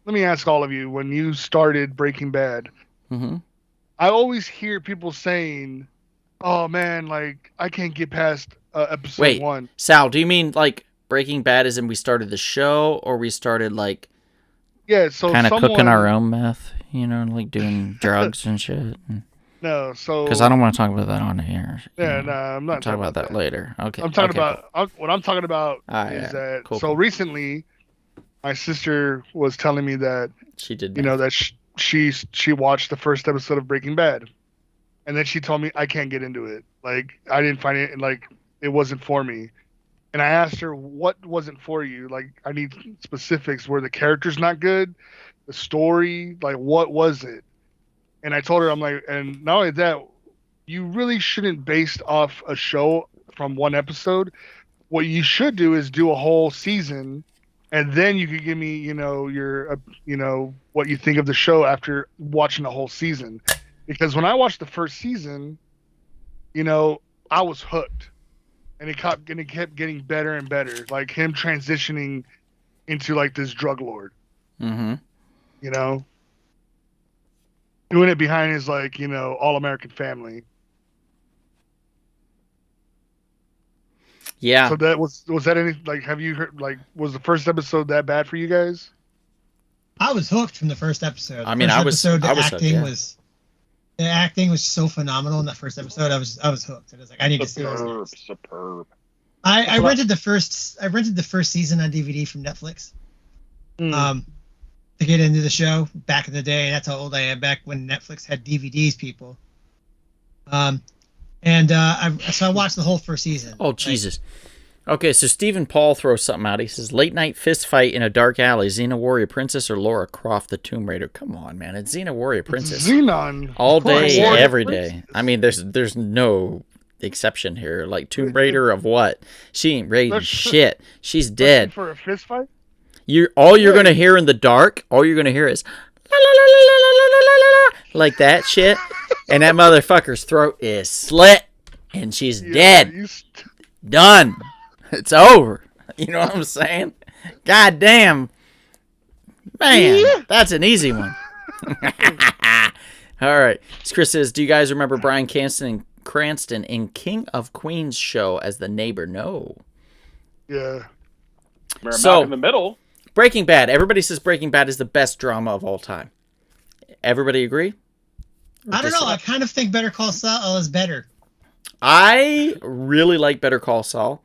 Let me ask all of you, when you started Breaking Bad, Mm-hmm. I always hear people saying, "Oh man, like I can't get past episode Wait, 1." Sal, do you mean like Breaking Bad as in we started the show, or we started like Yeah, so kind of someone, cooking our own meth, like doing drugs and shit? No, so Because I don't want to talk about that on here. Yeah, no, I'm not We'll talk about that later. Okay. I'm talking okay, about what I'm talking about Ah, is yeah. that. Cool, So cool. recently, my sister was telling me that She did. that she watched the first episode of Breaking Bad, and then she told me I can't get into it. Like I didn't find it, like it wasn't for me. And I asked her, what wasn't for you? Like I need specifics. Were the characters not good? The story, like what was it? And I told her, I'm like, and not only that, you really shouldn't base off a show from one episode. What you should do is do a whole season, and then you could give me, your, what you think of the show after watching the whole season. Because when I watched the first season, I was hooked, and it kept getting better and better. Like him transitioning into like this drug lord, Mm-hmm. doing it behind his like, all-American family. Yeah. So that was that any, like, have you heard, like, was the first episode that bad for you guys? I was hooked from the first episode. I mean, I was hooked, yeah. The acting was so phenomenal in that first episode. I was hooked. I was like, I need to see what's next. Superb. I rented the first season on DVD from Netflix. To get into the show back in the day. That's how old I am. Back when Netflix had DVDs, people. So I watched the whole first season. Oh, Jesus. Okay, so Stephen Paul throws something out. He says, late night fist fight in a dark alley. Xena Warrior Princess or Laura Croft the Tomb Raider? Come on, man. It's Xena Warrior Princess. Xenon. All Of course. day, Warrior every Princess. day. I mean, there's no exception here. Like, Tomb Raider of what? She ain't raiding shit. She's dead. For a fist fight? All you're gonna hear in the dark, all you're gonna hear is la, la, la, la, la, la, la, la, la, like that shit, and that motherfucker's throat is slit, and she's dead, done. It's over. You know what I'm saying? God damn, man, that's an easy one. All right, so Chris says, do you guys remember Bryan Cranston in King of Queens show as the neighbor? No. Yeah. Remember So- Malcolm in the Middle. Breaking Bad. Everybody says Breaking Bad is the best drama of all time. Everybody agree? I don't know. I kind of think Better Call Saul is better. I really like Better Call Saul.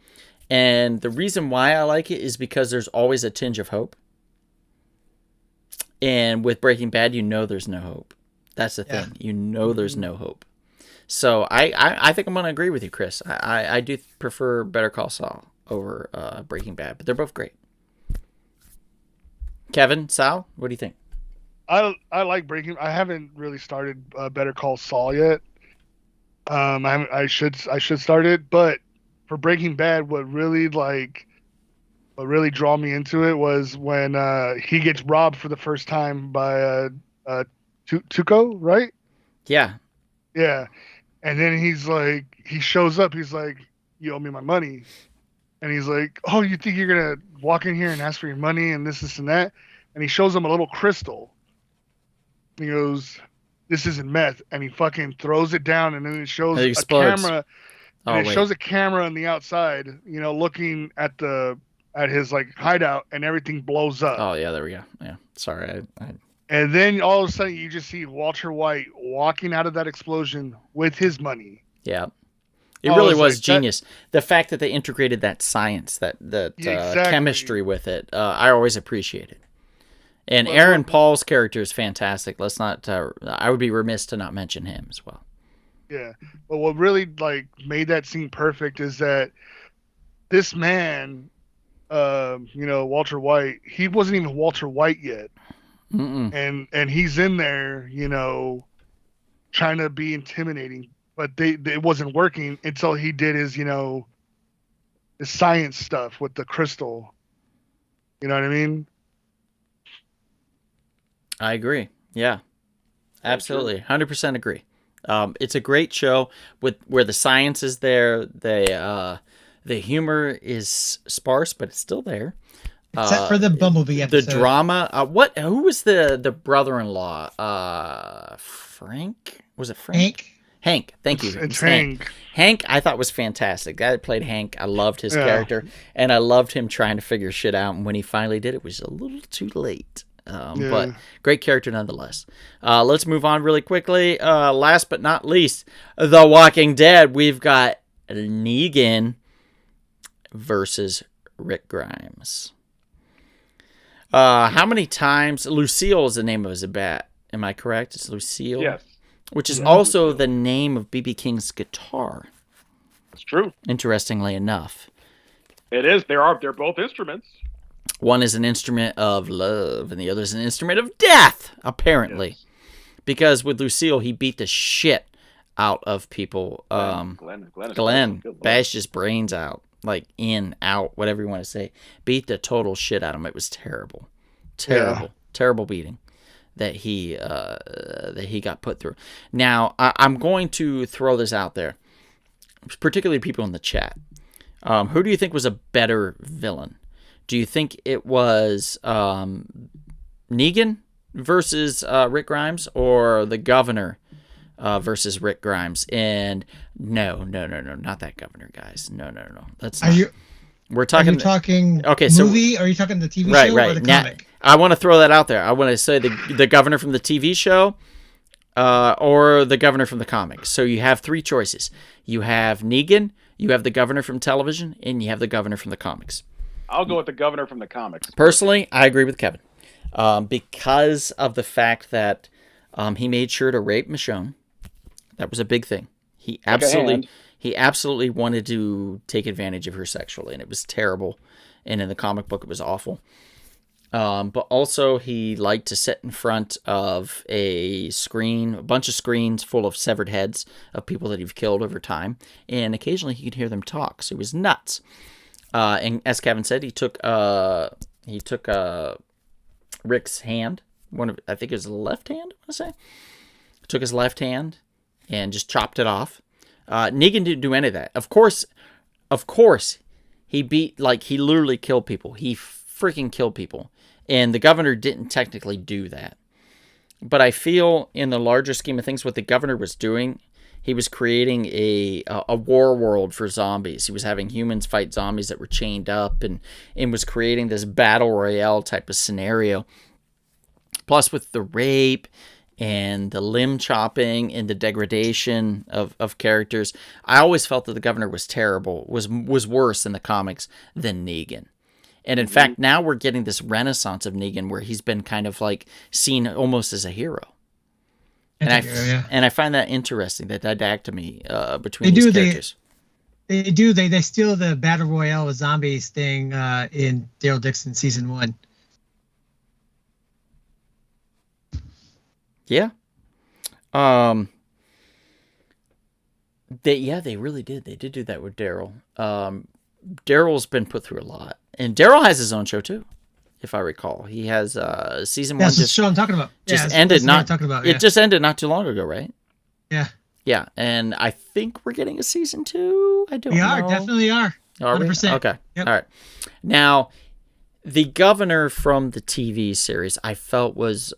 And the reason why I like it is because there's always a tinge of hope. And with Breaking Bad, there's no hope. That's the thing. There's no hope. So I think I'm going to agree with you, Chris. I do prefer Better Call Saul over Breaking Bad. But they're both great. Kevin, Sal, what do you think? I like Breaking. I haven't really started Better Call Saul yet. I should start it, but for Breaking Bad, what really draw me into it was when he gets robbed for the first time by Tuco, right? Yeah. Yeah, and then he shows up. He's like, "You owe me my money," and he's like, "Oh, you think you're gonna walk in here and ask for your money and this and that?" And he shows him a little crystal. He goes, "This isn't meth," and he fucking throws it down, and then it shows It a explodes. camera. Oh, And it wait. shows a camera on the outside, looking at his like hideout, and everything blows up. Oh, yeah, there we go. Yeah. Sorry. And then all of a sudden, you just see Walter White walking out of that explosion with his money. Yeah. It Oh, really it's was like that- genius. The fact that they integrated that science, that Exactly. chemistry with it, I always appreciated. And Aaron Paul's character is fantastic. Let's not. I would be remiss to not mention him as well. Yeah, but what really like made that scene perfect is that this man, Walter White, he wasn't even Walter White yet, and he's in there, trying to be intimidating, but it wasn't working until he did his, the science stuff with the crystal. You know what I mean? I agree. Yeah, absolutely, 100% agree. It's a great show where the science is there. The humor is sparse, but it's still there. Except for the Bumblebee episode. The drama. Who was the brother-in-law? Frank? Was it Frank? Hank. Thank you. It's Hank. Hank, I thought was fantastic. Guy that played Hank, I loved his character, and I loved him trying to figure shit out. And when he finally did, it was a little too late. But great character nonetheless. Let's move on really quickly. Last but not least, The Walking Dead. We've got Negan versus Rick Grimes. How many times? Lucille is the name of his bat. Am I correct? It's Lucille? Yes. Which is also the name of B.B. King's guitar. That's true. Interestingly enough. It is. They're both instruments. One is an instrument of love, and the other is an instrument of death, apparently. Yes. Because with Lucille, he beat the shit out of people. Glenn bashed his brains out. Like, in, out, whatever you want to say. Beat the total shit out of him. It was terrible. Terrible beating that he got put through. Now, I'm going to throw this out there, particularly people in the chat. Who do you think was a better villain? Do you think it was Negan versus Rick Grimes, or the Governor versus Rick Grimes? And no, not that Governor, guys. No. That's not. We're talking. Are you talking okay, movie? Or are you talking the TV show or the comic? I want to throw that out there. I want to say the Governor from the TV show, or the Governor from the comics. So you have three choices. You have Negan, you have the Governor from television, and you have the Governor from the comics. I'll go with the Governor from the comics. Personally, I agree with Kevin, because of the fact that he made sure to rape Michonne. That was a big thing. He absolutely wanted to take advantage of her sexually, and it was terrible. And in the comic book, it was awful. But also, he liked to sit in front of a bunch of screens full of severed heads of people that he'd killed over time, and occasionally he could hear them talk. So he was nuts. And as Kevin said, he took Rick's hand. I think it was the left hand. I want to say took his left hand and just chopped it off. Negan didn't do any of that. Of course, he he literally killed people. He freaking killed people. And the Governor didn't technically do that. But I feel in the larger scheme of things, what the Governor was doing, he was creating a war world for zombies. He was having humans fight zombies that were chained up, and was creating this battle royale type of scenario. Plus with the rape and the limb chopping and the degradation of characters, I always felt that the Governor was terrible, was worse in the comics than Negan. And in fact, now we're getting this renaissance of Negan where he's been kind of like seen almost as a hero. And I find that interesting, that dichotomy between these characters. They steal the Battle Royale with zombies thing in Daryl Dixon season 1. Yeah. They really did. They did do that with Daryl. Daryl's been put through a lot. And Daryl has his own show too, if I recall. He has season 1. That's the show I'm talking about. Just ended It just ended not too long ago, right? Yeah. Yeah, and I think we're getting a season 2. I don't know. We are, definitely are. 100%. We? Okay. Yep. All right. Now, the Governor from the TV series, I felt was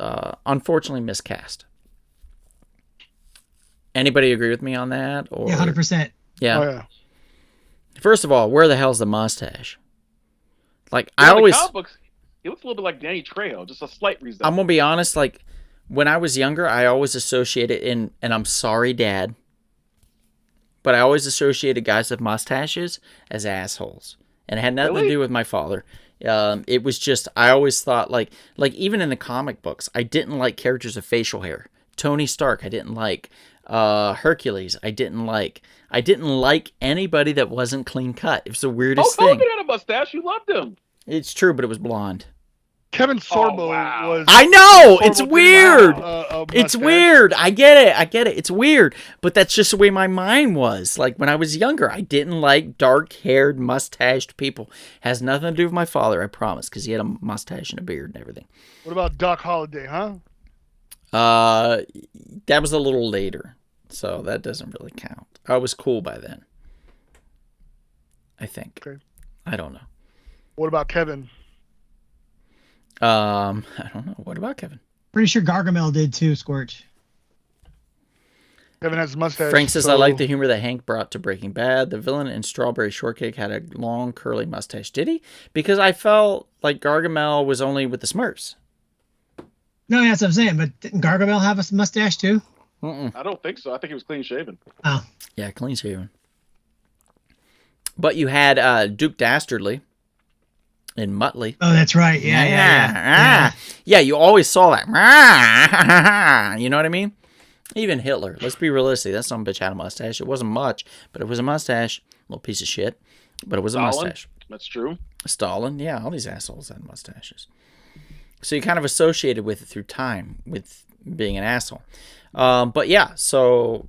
unfortunately miscast. Anybody agree with me on that? Or... Yeah, 100%. Yeah. Oh, yeah. First of all, where the hell's the mustache? Like, Yeah, I always... comic books, he looks a little bit like Danny Trejo, just a slight resemblance. I'm going to be honest, like, when I was younger, I always associated and I'm sorry, Dad, but I always associated guys with mustaches as assholes. And it had nothing to do with my father. It was just, I always thought like even in the comic books, I didn't like characters with facial hair. Tony Stark, I didn't like. Hercules, I didn't like. I didn't like anybody that wasn't clean cut. It was the weirdest Hulk thing. Hogan had a mustache. You loved him. It's true, but it was blonde. Kevin Sorbo wow. was. I know! Sorbo It's didn't weird! have a It's mustache. weird. I get it. It's weird. But that's just the way my mind was. Like when I was younger, I didn't like dark-haired, mustached people. Has nothing to do with my father, I promise, because he had a mustache and a beard and everything. What about Doc Holliday, huh? That was a little later, so that doesn't really count. I was cool by then. I think. Okay. I don't know. What about Kevin? I don't know. What about Kevin? Pretty sure Gargamel did too, Scorch. Kevin has a mustache. Frank says, so- I like the humor that Hank brought to Breaking Bad. The villain in Strawberry Shortcake had a long, curly mustache. Did he? Because I felt like Gargamel was only with the Smurfs. No, that's what I'm saying. But didn't Gargamel have a mustache too? Mm-mm. I don't think so. I think he was clean shaven. Oh, Yeah, clean shaven. But you had Duke Dastardly in Muttley. oh, that's right. Yeah. Yeah, you always saw that. You know what I mean? Even Hitler. Let's be realistic. That son of a bitch had a mustache. It wasn't much, but it was a mustache. Little piece of shit. But it was a Stalin. mustache. That's true. Stalin. Yeah, all these assholes had mustaches. So you kind of associated with it through time, with being an asshole. But yeah, so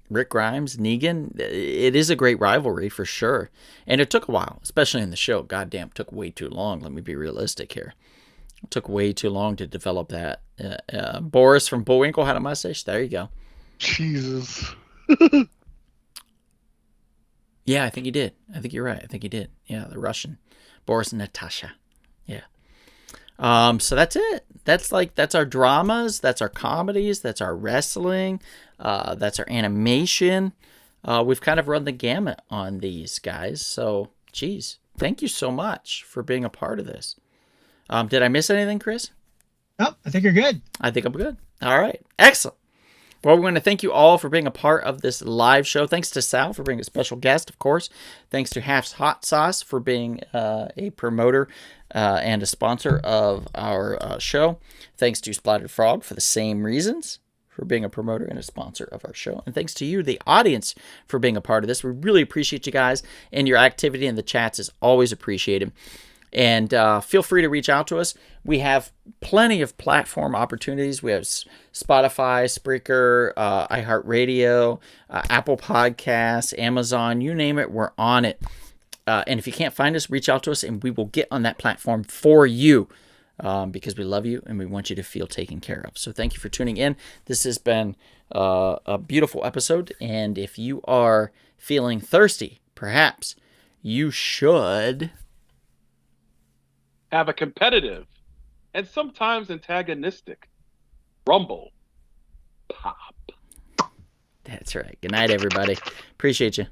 Rick Grimes, Negan, it is a great rivalry for sure. And it took a while, especially in the show. Goddamn, it took way too long. Let me be realistic here. It took way too long to develop that. Boris from Bullwinkle had a mustache. There you go. Jesus. Yeah, I think he did. I think you're right. I think he did. Yeah, the Russian. Boris and Natasha. Yeah. So that's it. That's our dramas. That's our comedies. That's our wrestling. That's our animation. We've kind of run the gamut on these guys. So, geez, thank you so much for being a part of this. Did I miss anything, Chris? Oh, I think you're good. I think I'm good. All right. Excellent. Well, we want to thank you all for being a part of this live show. Thanks to Sal for being a special guest, of course. Thanks to Half's Hot Sauce for being a promoter and a sponsor of our show. Thanks to Splattered Frog for the same reasons, for being a promoter and a sponsor of our show. And thanks to you, the audience, for being a part of this. We really appreciate you guys, and your activity in the chats is always appreciated. And feel free to reach out to us. We have plenty of platform opportunities. We have Spotify, Spreaker, iHeartRadio, Apple Podcasts, Amazon, you name it, we're on it. And if you can't find us, reach out to us and we will get on that platform for you because we love you and we want you to feel taken care of. So thank you for tuning in. This has been a beautiful episode. And if you are feeling thirsty, perhaps you should Have a competitive and sometimes antagonistic rumble pop. That's right. Good night, everybody. Appreciate you.